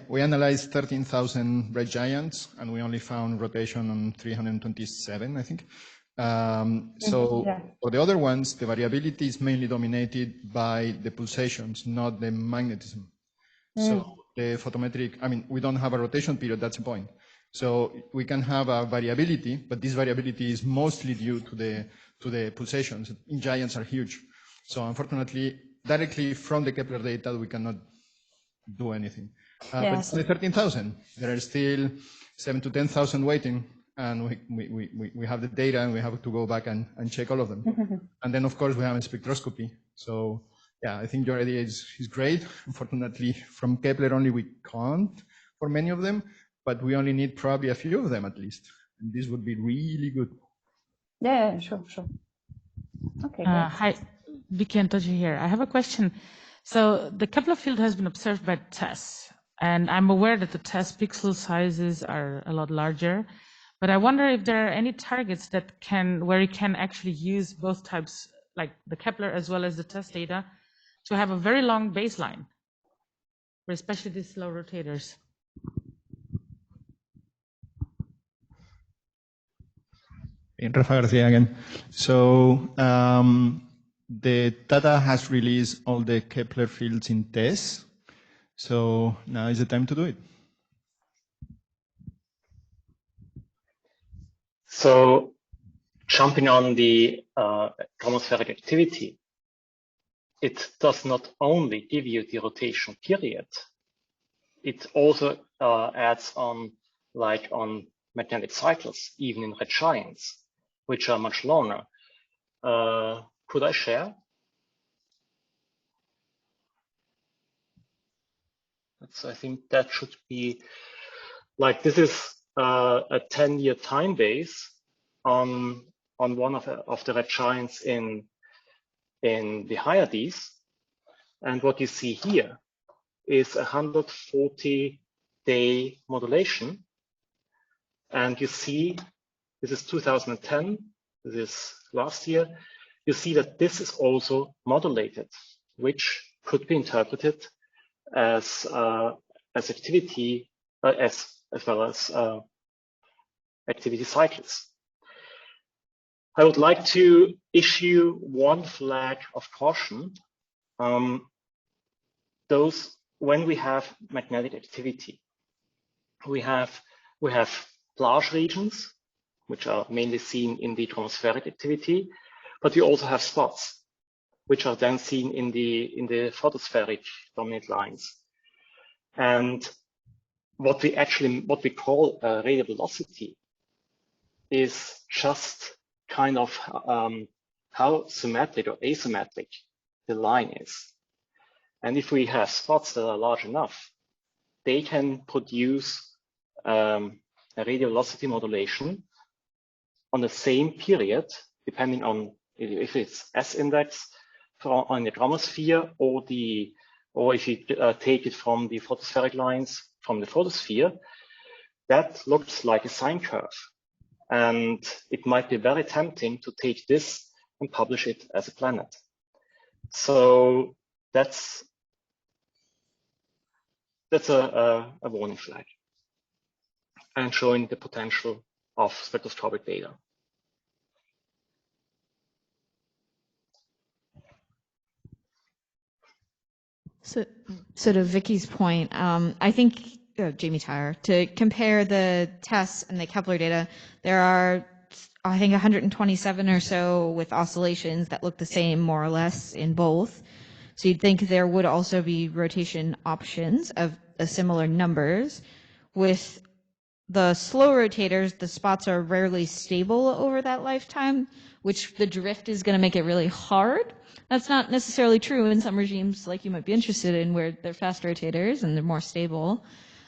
we analyzed 13,000 red giants, and we only found rotation on 327, I think. For the other ones, the variability is mainly dominated by the pulsations, not the magnetism. So the photometric, I mean, we don't have a rotation period, that's the point. So we can have a variability, but this variability is mostly due to the pulsations. Giants are huge. So unfortunately, directly from the Kepler data, we cannot do anything. But it's only 13,000. There are still 7,000 to 10,000 waiting. And we have the data, and we have to go back and check all of them. And then, of course, we have a spectroscopy. So, yeah, I think your idea is great. Unfortunately, from Kepler only we can't for many of them, but we only need probably a few of them at least. And this would be really good. Yeah, sure. Okay, great. Hi, Vicky Antoji here. I have a question. So the Kepler field has been observed by TESS, and I'm aware that the TESS pixel sizes are a lot larger. But I wonder if there are any targets that where you can actually use both types, like the Kepler as well as the TESS data, to have a very long baseline, for especially these slow rotators. Rafa Garcia again. So the data has released all the Kepler fields in TESS. So now is the time to do it. So jumping on the chromospheric activity, it does not only give you the rotation period, it also adds on magnetic cycles, even in red giants, which are much longer. Could I share? I think that should be this is a 10-year time base on one of the red giants in the Hyades. And what you see here is a 140-day modulation. And you see, this is 2010, this is last year. You see that this is also modulated, which could be interpreted as activity, as well as activity cycles. I would like to issue one flag of caution. When we have magnetic activity, we have large regions, which are mainly seen in the chromospheric activity, but we also have spots, which are then seen in the photospheric dominant lines. And what we call radial velocity is just kind of how symmetric or asymmetric the line is. And if we have spots that are large enough, they can produce a radial velocity modulation on the same period, depending on if it's S index on the chromosphere or if you take it from the photospheric lines from the photosphere. That looks like a sine curve. And it might be very tempting to take this and publish it as a planet. So that's a warning flag and showing the potential of spectroscopic data. So to Vicky's point, I think, Jamie Tyre, to compare the TESS and the Käpylä data, there are, I think, 127 or so with oscillations that look the same more or less in both. So you'd think there would also be rotation options of similar numbers. With the slow rotators, the spots are rarely stable over that lifetime, which the drift is going to make it really hard. That's not necessarily true in some regimes like you might be interested in where they're fast rotators and they're more stable.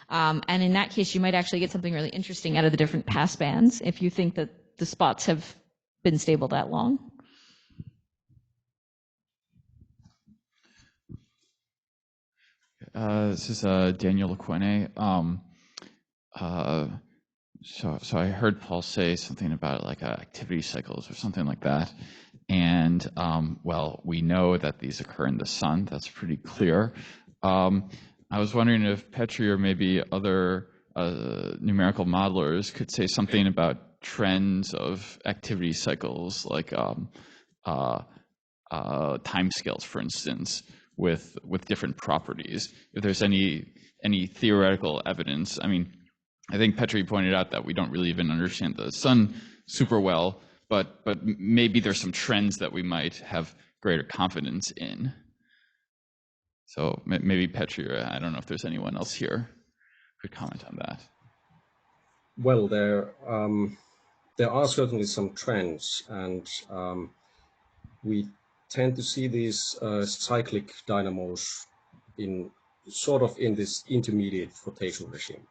And in that case, you might actually get something really interesting out of the different pass bands if you think that the spots have been stable that long. This is Daniel Lequene. So I heard Paul say something about like activity cycles or something like that. And well, we know that these occur in the sun. That's pretty clear. I was wondering if Petri or maybe other numerical modelers could say something about trends of activity cycles, like timescales, for instance, with different properties. If there's any theoretical evidence. I mean, I think Petri pointed out that we don't really even understand the sun super well, but maybe there's some trends that we might have greater confidence in. So maybe Petri, or I don't know if there's anyone else here who could comment on that. Well, there are certainly some trends, and we tend to see these cyclic dynamos in this intermediate rotation regime,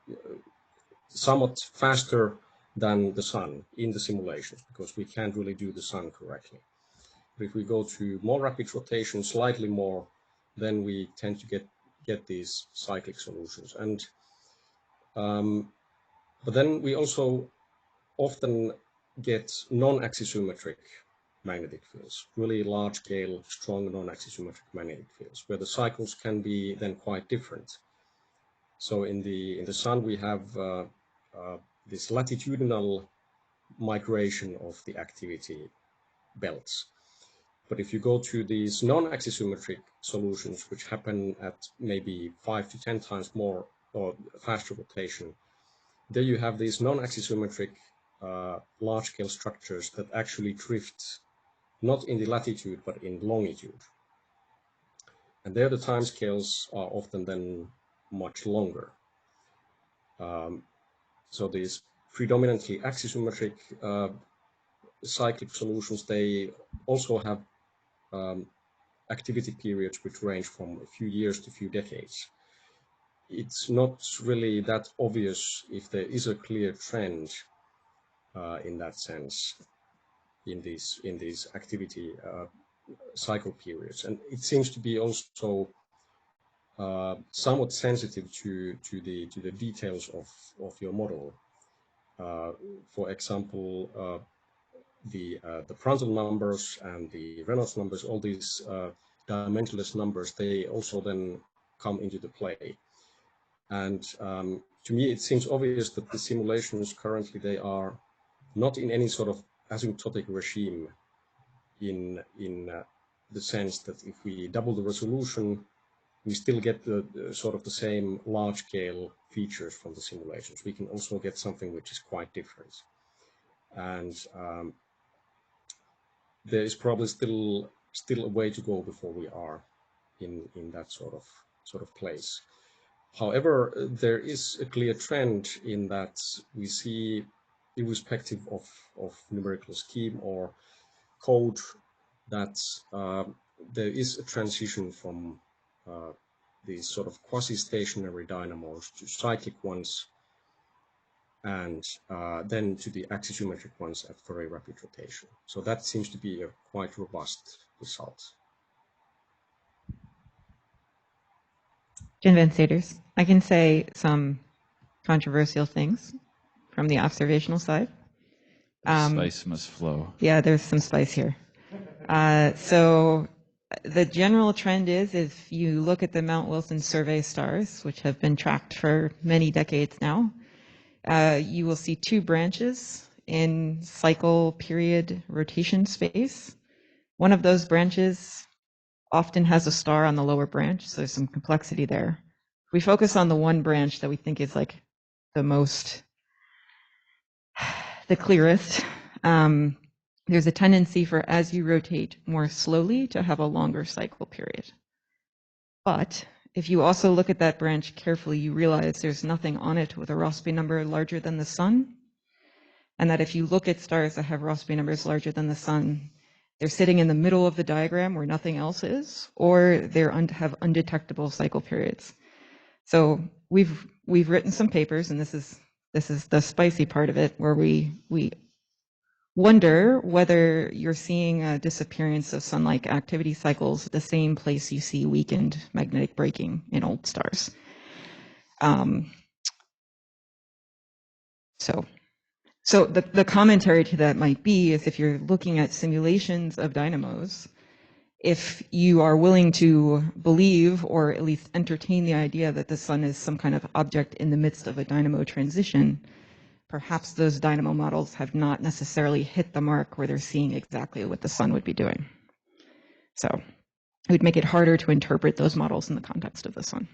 somewhat faster than the sun in the simulations, because we can't really do the sun correctly. But if we go to more rapid rotation, slightly more, then we tend to get these cyclic solutions. And but then we also often get non-axisymmetric magnetic fields, really large-scale, strong non-axisymmetric magnetic fields, where the cycles can be then quite different. So in the sun, we have this latitudinal migration of the activity belts. But if you go to these non-axisymmetric solutions, which happen at maybe 5 to 10 times more or faster rotation, there you have these non-axisymmetric large-scale structures that actually drift not in the latitude but in longitude. And there the timescales are often then much longer. So these predominantly axisymmetric cyclic solutions, they also have activity periods which range from a few years to a few decades. It's not really that obvious if there is a clear trend in that sense in these activity cycle periods, and it seems to be also somewhat sensitive to the details of your model. For example, the Prandtl numbers and the Reynolds numbers, all these dimensionless numbers, they also then come into the play. And to me, it seems obvious that the simulations currently, they are not in any sort of asymptotic regime in the sense that if we double the resolution, we still get the sort of the same large-scale features from the simulations. We can also get something which is quite different. And there is probably still a way to go before we are in that sort of place. However, there is a clear trend in that we see, irrespective of numerical scheme or code, that there is a transition from these sort of quasi-stationary dynamos to cyclic ones, and then to the axisymmetric ones at very rapid rotation. So that seems to be a quite robust result. Jen Van Saters. I can say some controversial things from the observational side. Spice must flow. Yeah, there's some spice here. So the general trend is, if you look at the Mount Wilson survey stars, which have been tracked for many decades now, you will see two branches in cycle period rotation space. One of those branches often has a star on the lower branch, so there's some complexity there. We focus on the one branch that we think is like the clearest. There's a tendency for, as you rotate more slowly, to have a longer cycle period. But if you also look at that branch carefully, you realize there's nothing on it with a Rossby number larger than the sun. And that if you look at stars that have Rossby numbers larger than the sun, they're sitting in the middle of the diagram where nothing else is, or they have undetectable cycle periods. So we've written some papers, and this is the spicy part of it, where we wonder whether you're seeing a disappearance of sun-like activity cycles at the same place you see weakened magnetic braking in old stars. So the commentary to that might be is if you're looking at simulations of dynamos, if you are willing to believe or at least entertain the idea that the sun is some kind of object in the midst of a dynamo transition, perhaps those dynamo models have not necessarily hit the mark where they're seeing exactly what the sun would be doing. So it would make it harder to interpret those models in the context of the sun.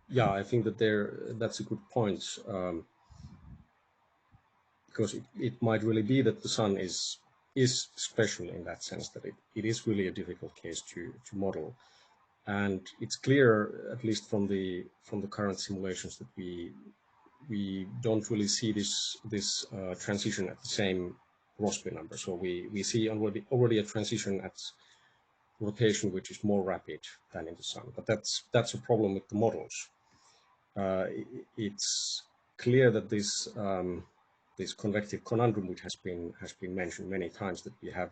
Yeah, I think that that's a good point, because it might really be that the sun is special in that sense, that it is really a difficult case to model. And it's clear, at least from the current simulations, that we don't really see this transition at the same Rossby number. So we see already a transition at rotation which is more rapid than in the sun. But that's a problem with the models. It's clear that this convective conundrum, which has been mentioned many times, that we have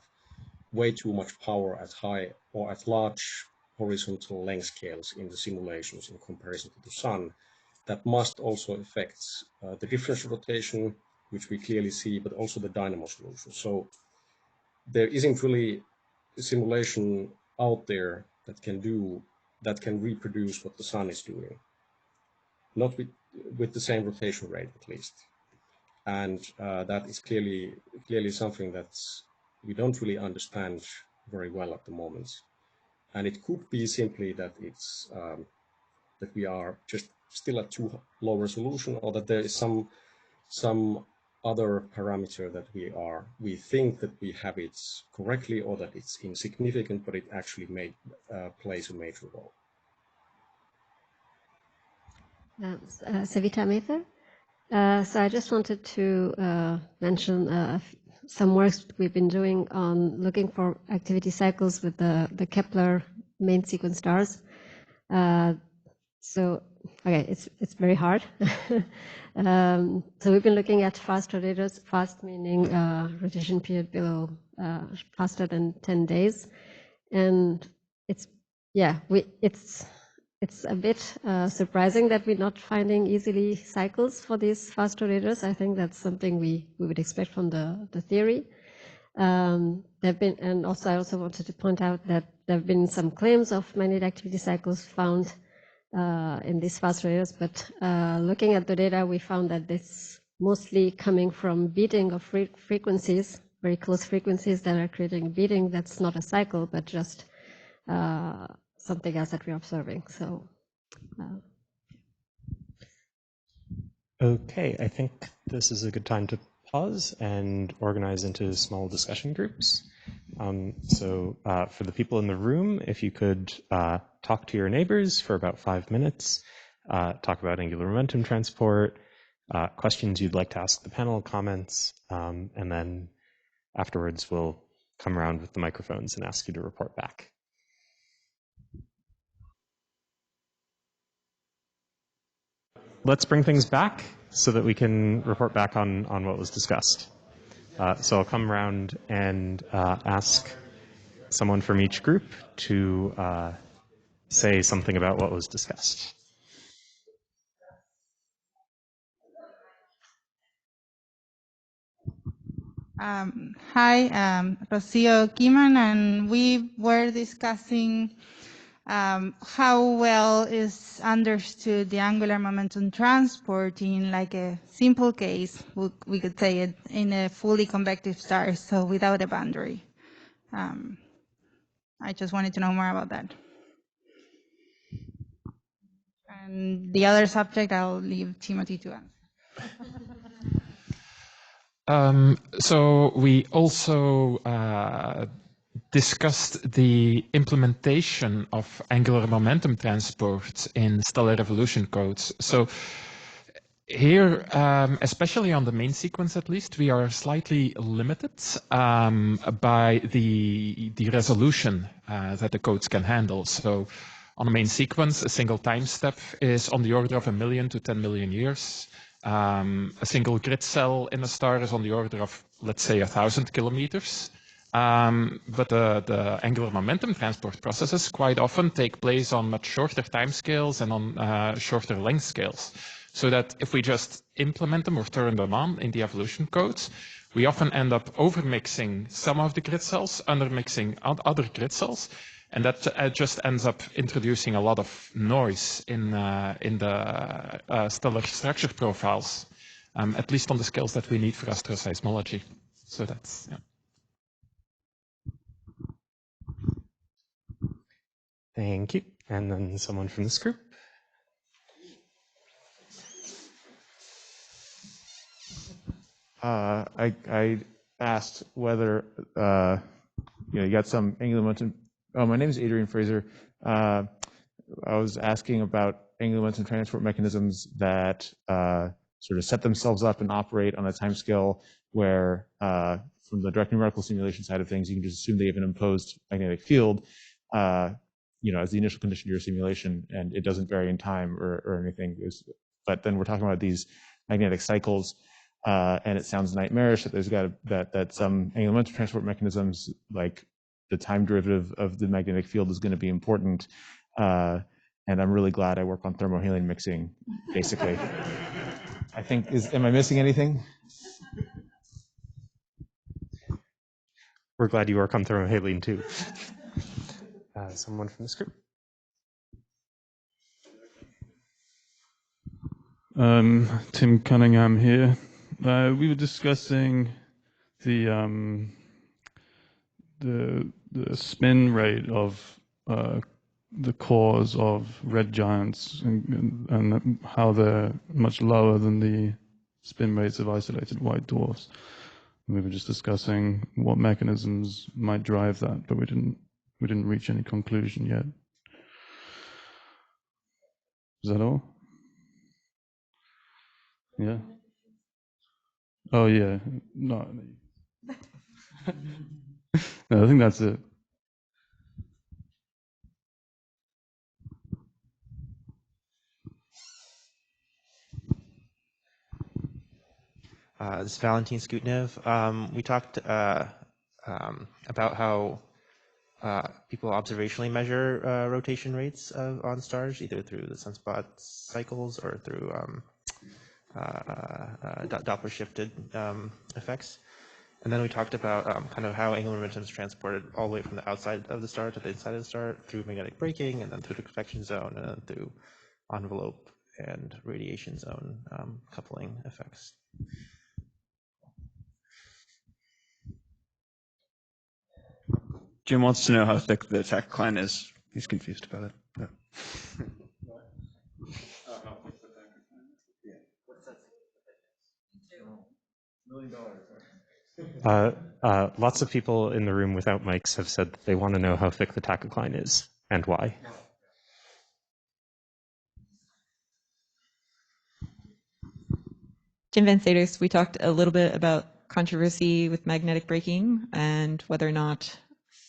way too much power at high or at large horizontal length scales in the simulations in comparison to the sun, that must also affect the differential rotation, which we clearly see, but also the dynamo solution. So there isn't really a simulation out there that can reproduce what the sun is doing, not with the same rotation rate at least. And that is clearly something that we don't really understand very well at the moment. And it could be simply that it's that we are just still at too low resolution, or that there is some other parameter that we think that we have it correctly, or that it's insignificant, but it actually plays a major role. Savita Mather. So I just wanted to mention some works we've been doing on looking for activity cycles with the Kepler main sequence stars. So okay, it's very hard. So we've been looking at fast rotators, fast meaning rotation period below faster than 10 days, and it's a bit surprising that we're not finding easily cycles for these fast rotators. I think that's something we would expect from the theory. There've been, and also I also wanted to point out that there have been some claims of magnetic activity cycles found in these fast rotators, but looking at the data, we found that this mostly coming from beating of frequencies, very close frequencies that are creating a beating that's not a cycle, but just something else that we're observing. So. Okay, I think this is a good time to pause and organize into small discussion groups. So for the people in the room, if you could talk to your neighbors for about 5 minutes, talk about angular momentum transport, questions you'd like to ask the panel, comments, and then afterwards we'll come around with the microphones and ask you to report back. Let's bring things back so that we can report back on what was discussed. So I'll come around and ask someone from each group to say something about what was discussed. Hi, Rocio Kiman, and we were discussing how well is understood the angular momentum transport in like a simple case, we could say it, in a fully convective star, so without a boundary. I just wanted to know more about that. And the other subject, I'll leave Timothy to answer. So we also discussed the implementation of angular momentum transport in stellar evolution codes. So here, especially on the main sequence at least, we are slightly limited by the resolution that the codes can handle. So on a main sequence, a single time step is on the order of 1 million to 10 million years. A single grid cell in a star is on the order of, let's say, 1,000 kilometers. But the angular momentum transport processes quite often take place on much shorter timescales and on shorter length scales. So that if we just implement them or turn them on in the evolution codes, we often end up overmixing some of the grid cells, undermixing other grid cells, and that just ends up introducing a lot of noise in the stellar structure profiles, at least on the scales that we need for astroseismology. So that's, yeah. Thank you. And then someone from this group. I asked whether you got some angular momentum. Oh, my name is Adrian Fraser. I was asking about angular momentum transport mechanisms that sort of set themselves up and operate on a timescale where, from the direct numerical simulation side of things, you can just assume they have an imposed magnetic field, as the initial condition to your simulation, and it doesn't vary in time or anything. But then we're talking about these magnetic cycles. And it sounds nightmarish that there's that some angular momentum transport mechanisms, like the time derivative of the magnetic field, is going to be important. And I'm really glad I work on thermohaline mixing, basically. I think, am I missing anything? We're glad you work on thermohaline too. Someone from this group. Tim Cunningham here. We were discussing the spin rate of the cores of red giants and how they're much lower than the spin rates of isolated white dwarfs. And we were just discussing what mechanisms might drive that, but we didn't reach any conclusion yet. Is that all? Yeah. Oh yeah, no. No, I think that's it. This is Valentin Skutnev. We talked about how people observationally measure rotation rates on stars, either through the sunspot cycles or through Doppler shifted effects. And then we talked about kind of how angular momentum is transported all the way from the outside of the star to the inside of the star through magnetic braking, and then through the convection zone, and then through envelope and radiation zone coupling effects. Jim wants to know how thick the tachocline is. He's confused about it. Yeah. Lots of people in the room without mics have said that they want to know how thick the tachocline is and why. Jim Van Saders, we talked a little bit about controversy with magnetic braking and whether or not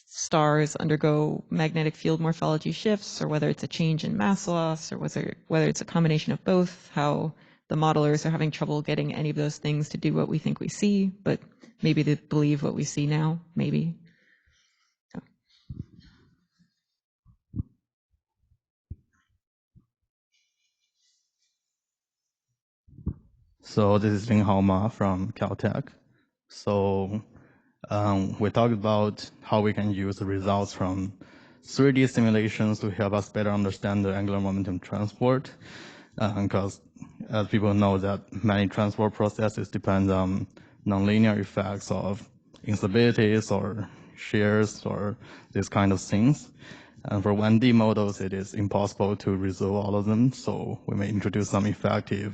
stars undergo magnetic field morphology shifts, or whether it's a change in mass loss, or whether it's a combination of both, how the modelers are having trouble getting any of those things to do what we think we see, but maybe they believe what we see now, maybe. So this is Linghao Ma from Caltech. So we talked about how we can use the results from 3D simulations to help us better understand the angular momentum transport. Because as people know that many transport processes depend on nonlinear effects of instabilities or shears or these kind of things. And for 1D models, it is impossible to resolve all of them, so we may introduce some effective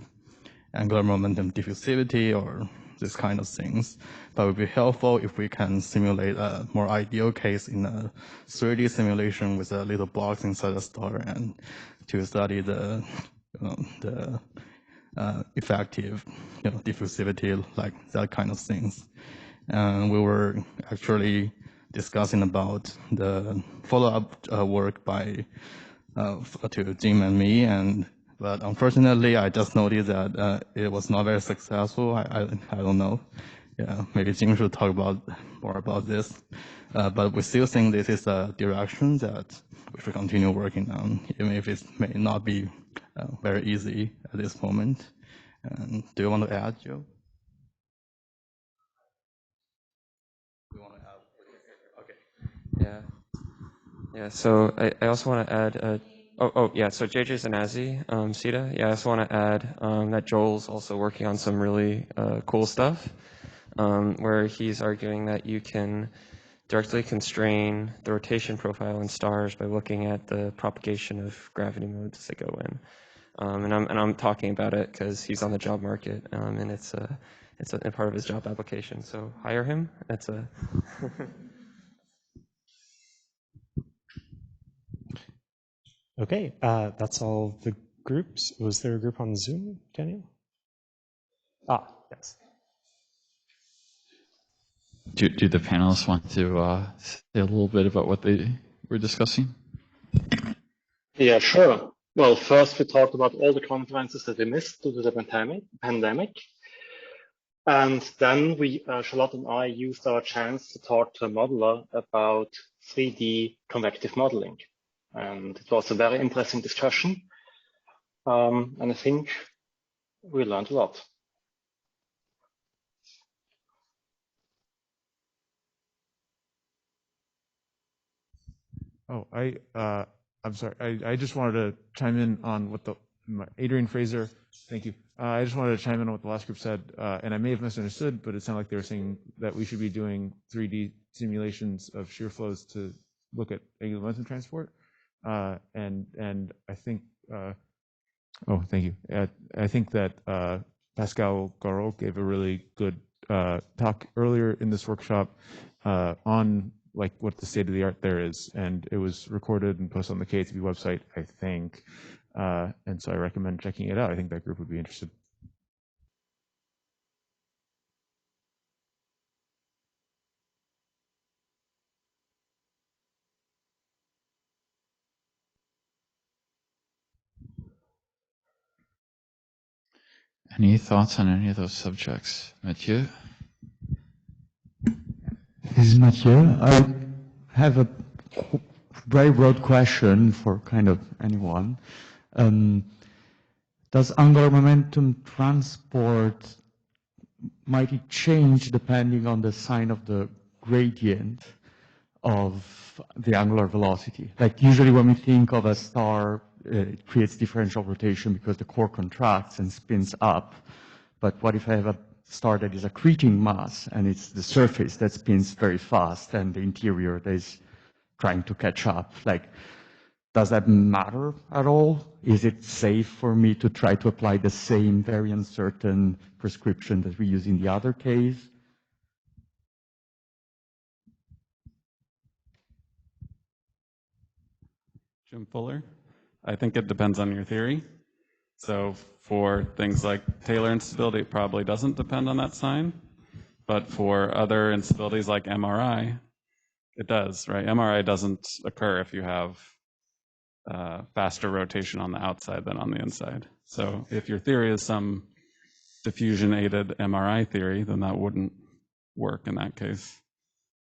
angular momentum diffusivity or this kind of things. But it would be helpful if we can simulate a more ideal case in a 3D simulation with a little box inside a star and to study the effective diffusivity, like that kind of things. And we were actually discussing about the follow-up work by to Jim and me, but unfortunately, I just noticed that it was not very successful. I don't know. Yeah, maybe Jim should talk more about this. But we still think this is a direction that we should continue working on, even if it may not be very easy at this moment. And do you want to add, Joe? Yeah. So I also want to add. So JJ Zanazi, Sita. Yeah, I also want to add that Joel's also working on some really cool stuff, where he's arguing that you can directly constrain the rotation profile in stars by looking at the propagation of gravity modes as they go in. And I'm talking about it because he's on the job market, and it's a part of his job application. So hire him. That's a. Okay, that's all the groups. Was there a group on Zoom, Daniel? Yes. Do the panelists want to say a little bit about what they were discussing? Yeah, sure. Well, first we talked about all the conferences that we missed due to the pandemic. And then Charlotte and I used our chance to talk to a modeler about 3D convective modeling. And it was a very interesting discussion. And I think we learned a lot. Oh, I'm sorry. I just wanted to chime in on what Adrian Fraser. Thank you. I just wanted to chime in on what the last group said, and I may have misunderstood, but it sounded like they were saying that we should be doing 3D simulations of shear flows to look at angular momentum transport. And I think. Thank you. I think that Pascal Garot gave a really good talk earlier in this workshop on like what the state of the art there is, and it was recorded and posted on the KITP website, I think, and so I recommend checking it out. I think that group would be interested. Any thoughts on any of those subjects? Mathieu? This is Mathieu. I have a very broad question for kind of anyone. Does angular momentum transport, might it change depending on the sign of the gradient of the angular velocity? Like usually when we think of a star, it creates differential rotation because the core contracts and spins up. But what if I have a star that is accreting mass and it's the surface that spins very fast and the interior that is trying to catch up? Like, does that matter at all? Is it safe for me to try to apply the same very uncertain prescription that we use in the other case? Jim Fuller. I think it depends on your theory. So for things like Taylor instability, it probably doesn't depend on that sign. But for other instabilities like MRI, it does, right? MRI doesn't occur if you have faster rotation on the outside than on the inside. So if your theory is some diffusion-aided MRI theory, then that wouldn't work in that case.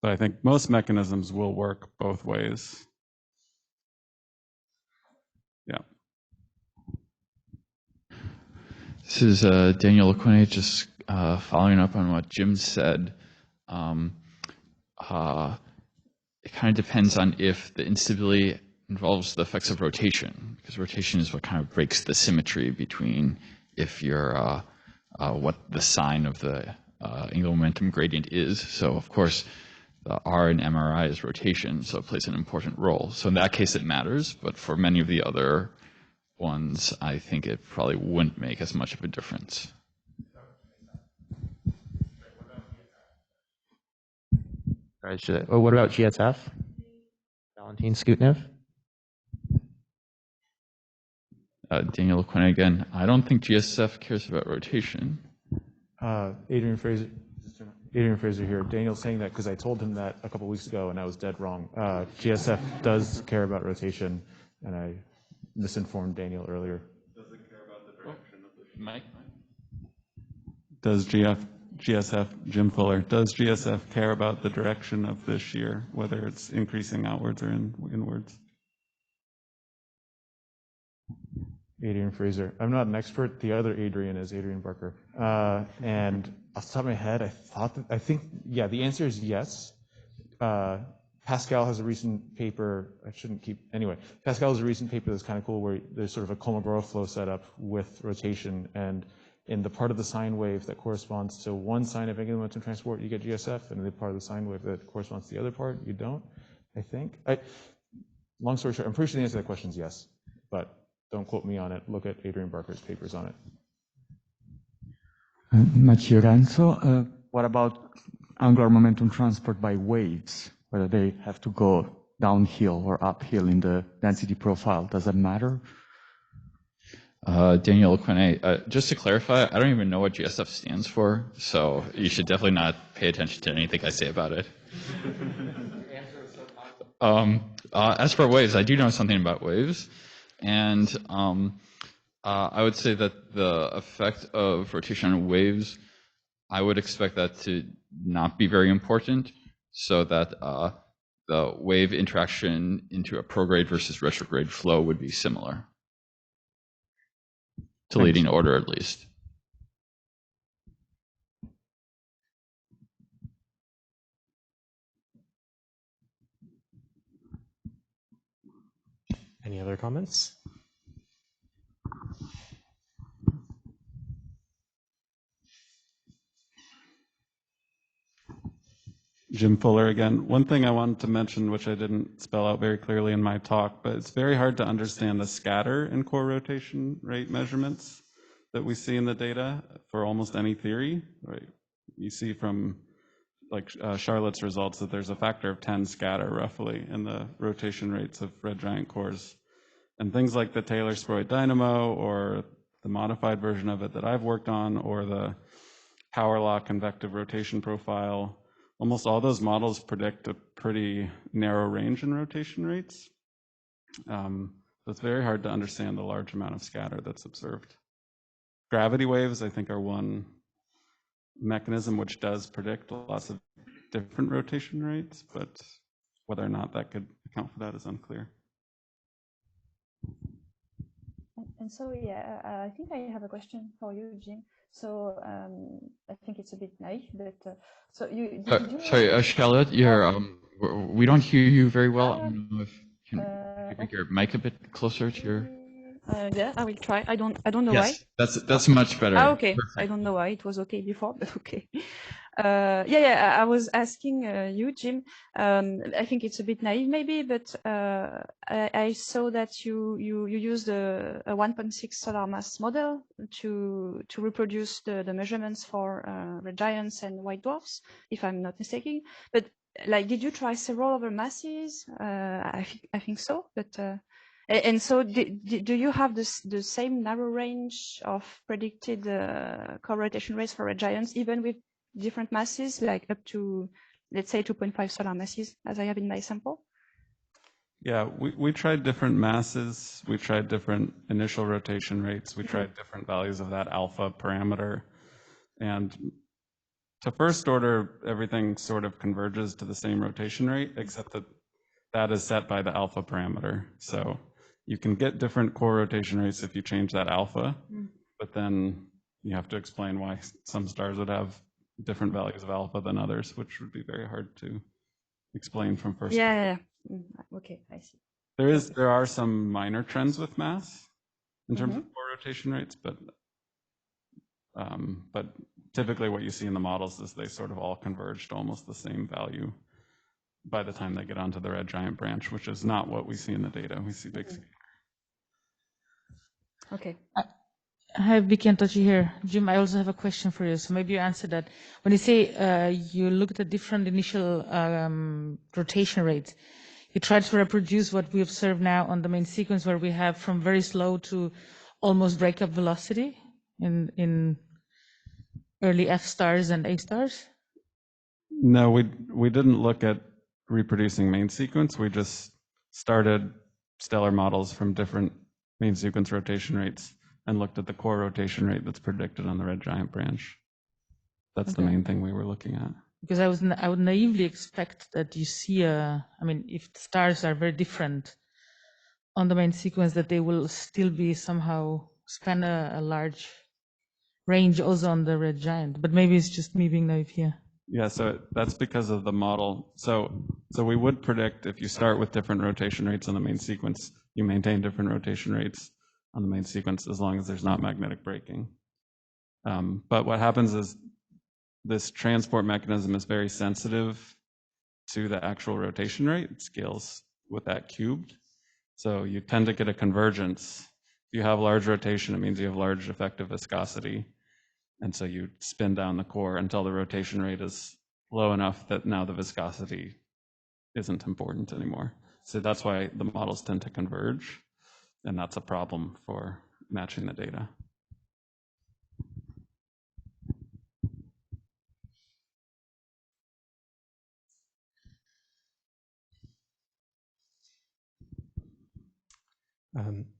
But I think most mechanisms will work both ways. Yeah. This is Daniel Lequine, just following up on what Jim said. It kind of depends on if the instability involves the effects of rotation, because rotation is what kind of breaks the symmetry between if you're what the sign of the angular momentum gradient is. So of course, the R in MRI is rotation, so it plays an important role. So in that case, it matters, but for many of the other ones, I think it probably wouldn't make as much of a difference. All right, what about GSF? Valentin Skutnev? Daniel Quinn again. I don't think GSF cares about rotation. Adrian Fraser here. Daniel's saying that because I told him that a couple weeks ago and I was dead wrong. GSF does care about rotation, and I misinformed Daniel earlier. Does it care about the direction of the Mike? Does GSF, Jim Fuller, does GSF care about the direction of the shear, whether it's increasing outwards or inwards? Adrian Fraser. I'm not an expert. The other Adrian is Adrian Barker. And off the top of my head, I think, the answer is yes. Pascal has a recent paper, Pascal has a recent paper that's kind of cool where there's sort of a Kolmogorov flow setup with rotation, and in the part of the sine wave that corresponds to one sine of angular momentum transport, you get GSF, and in the part of the sine wave that corresponds to the other part, you don't, I think. Long story short, I'm pretty sure the answer to that question is yes, but don't quote me on it. Look at Adrian Barker's papers on it. Mathieu Ranzo, what about angular momentum transport by waves? Whether they have to go downhill or uphill in the density profile, does that matter? Daniel Quinn, just to clarify, I don't even know what GSF stands for, so you should definitely not pay attention to anything I say about it. As for waves, I do know something about waves, and I would say that the effect of rotation on waves, I would expect that to not be very important, so that the wave interaction into a prograde versus retrograde flow would be similar. To leading order, at least. Any other comments? Jim Fuller again. One thing I wanted to mention, which I didn't spell out very clearly in my talk, but it's very hard to understand the scatter in core rotation rate measurements that we see in the data for almost any theory. Right? You see from like Charlotte's results that there's a factor of 10 scatter roughly in the rotation rates of red giant cores. And things like the Taylor spheroid dynamo or the modified version of it that I've worked on, or the power law convective rotation profile, almost all those models predict a pretty narrow range in rotation rates. So it's very hard to understand the large amount of scatter that's observed. Gravity waves, I think, are one mechanism which does predict lots of different rotation rates, but whether or not that could account for that is unclear. And so, I think I have a question for you, Jim. So I think it's a bit naive, but so you. Sorry, Charlotte, we don't hear you very well. I don't know if you can make your mic a bit closer to your. Yeah, I will try. I don't know why. Yes, that's much better. Okay. Perfect. I don't know why it was okay before, but okay. I was asking you, Jim. I think it's a bit naive, maybe, but I saw that you used a 1.6 solar mass model to reproduce the measurements for red giants and white dwarfs, if I'm not mistaken. But like, did you try several other masses? I think so, but. And so do you have the same narrow range of predicted correlation rates for red giants, even with different masses, like up to, let's say, 2.5 solar masses, as I have in my sample? Yeah, we tried different masses. We tried different initial rotation rates. We tried different values of that alpha parameter. And to first order, everything sort of converges to the same rotation rate, except that that is set by the alpha parameter. So you can get different core rotation rates if you change that alpha, but then you have to explain why some stars would have different values of alpha than others, which would be very hard to explain from first. Yeah. Okay, I see. There are some minor trends with mass in terms of core rotation rates, but typically what you see in the models is they sort of all converge to almost the same value by the time they get onto the red giant branch, which is not what we see in the data. We see big. Okay. Hi, Beck and Tochi here. Jim, I also have a question for you. So maybe you answer that. When you say you looked at different initial rotation rates, you tried to reproduce what we observe now on the main sequence, where we have from very slow to almost breakup velocity in early F stars and A stars? No, we didn't look at reproducing main sequence. We just started stellar models from different main sequence rotation rates and looked at the core rotation rate that's predicted on the red giant branch. That's the main thing we were looking at. Because I would naively expect that you see I mean, if the stars are very different on the main sequence, that they will still be somehow span a large range also on the red giant. But maybe it's just me being naive here. Yeah, so that's because of the model. So we would predict if you start with different rotation rates on the main sequence, you maintain different rotation rates on the main sequence as long as there's not magnetic braking. But what happens is this transport mechanism is very sensitive to the actual rotation rate. It scales with that cubed. So you tend to get a convergence. If you have large rotation, it means you have large effective viscosity. And so you spin down the core until the rotation rate is low enough that now the viscosity isn't important anymore. So that's why the models tend to converge. And that's a problem for matching the data.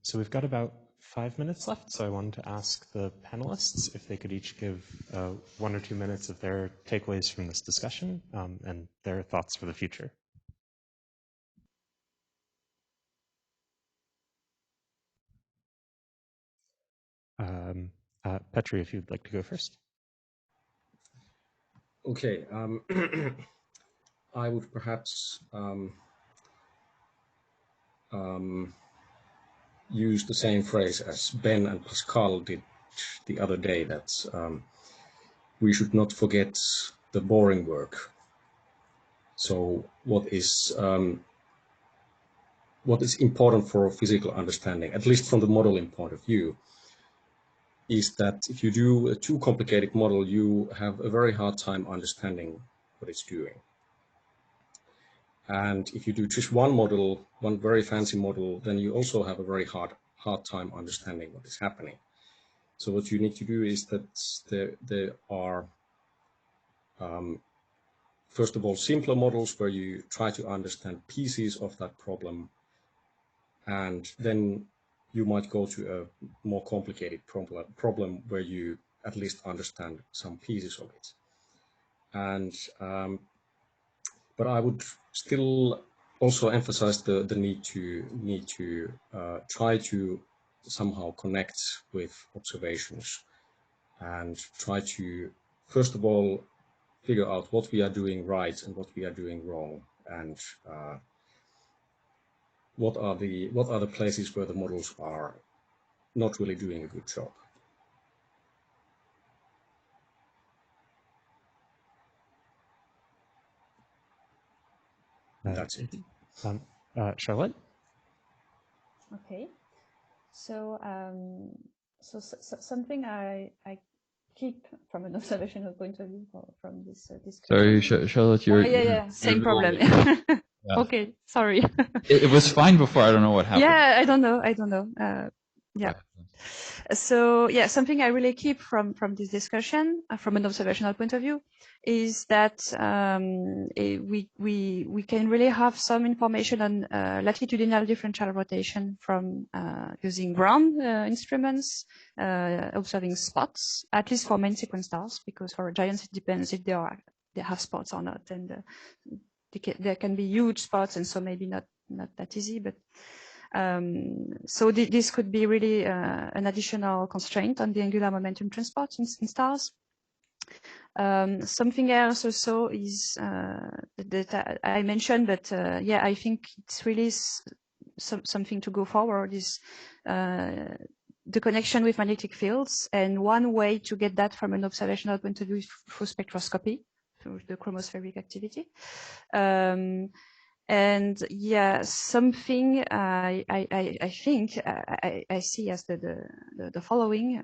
So we've got about 5 minutes left, so I wanted to ask the panelists if they could each give 1 or 2 minutes of their takeaways from this discussion and their thoughts for the future. Petri, if you'd like to go first. Okay, I would perhaps use the same phrase as Ben and Pascal did the other day, that we should not forget the boring work. So what is important for physical understanding, at least from the modeling point of view, is that if you do a too complicated model, you have a very hard time understanding what it's doing. And if you do just one model, one very fancy model, then you also have a very hard time understanding what is happening. So what you need to do is that there are, first of all, simpler models where you try to understand pieces of that problem, and then you might go to a more complicated problem where you at least understand some pieces of it. And but I would still also emphasize the need to try to somehow connect with observations and try to, first of all, figure out what we are doing right and what we are doing wrong, and what are the places where the models are not really doing a good job. That's it. Charlotte? Okay. So, something I keep from an observational point of view from this discussion. Sorry, Charlotte, you're... Yeah, same problem. Yeah. Okay, sorry. It was fine before, I don't know what happened. Yeah, I don't know. Yeah. So yeah, something I really keep from this discussion, from an observational point of view, is that we can really have some information on latitudinal differential rotation from using ground instruments, observing spots, at least for main sequence stars, because for giants it depends if they have spots or not, and there can be huge spots, and so maybe not that easy, but. So this could be really an additional constraint on the angular momentum transport in stars. Something else also is that I mentioned, but yeah, I think it's really something to go forward is the connection with magnetic fields, and one way to get that from an observational point of view is through spectroscopy, the chromospheric activity. And yeah, something I think I see as the following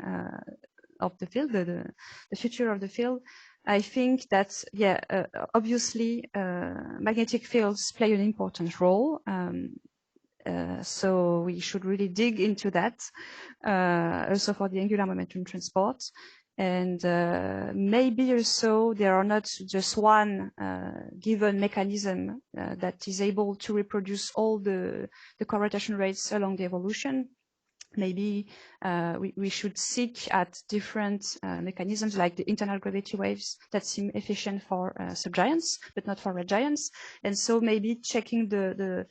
of the field, the future of the field. I think that, yeah, obviously magnetic fields play an important role. So we should really dig into that, also for the angular momentum transport. And maybe also there are not just one given mechanism that is able to reproduce all the co-rotation rates along the evolution. Maybe we should seek at different mechanisms like the internal gravity waves that seem efficient for subgiants, but not for red giants. And so maybe checking the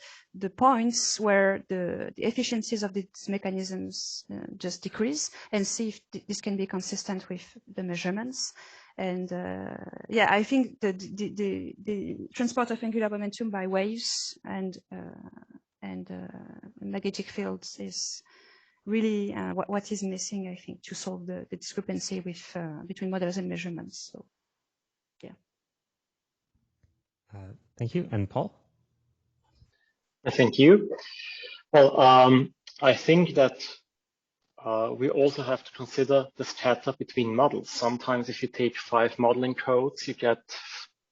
points where the efficiencies of these mechanisms just decrease, and see if this can be consistent with the measurements. And yeah, I think the transport of angular momentum by waves and magnetic fields is really what is missing, I think, to solve the discrepancy with between models and measurements. So, yeah. Thank you. And Paul? Thank you. Well, I think that we also have to consider the scatter between models. Sometimes if you take 5 modeling codes, you get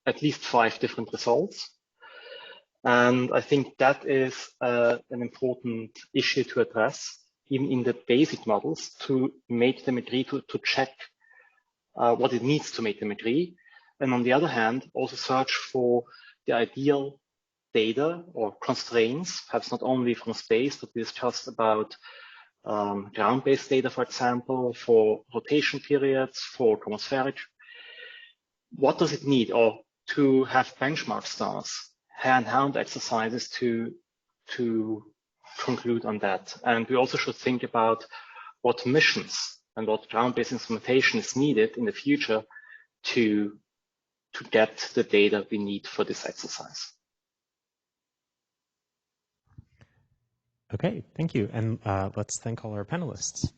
at least 5 different results. And I think that is an important issue to address, even in the basic models, to make them agree, to check what it needs to make them agree. And on the other hand, also search for the ideal data or constraints, perhaps not only from space, but we discussed about ground-based data, for example, for rotation periods, for chromospheric. What does it need? Or to have benchmark stars, hand exercises to conclude on that. And we also should think about what missions and what ground-based instrumentation is needed in the future to get the data we need for this exercise. Okay, thank you. And let's thank all our panelists.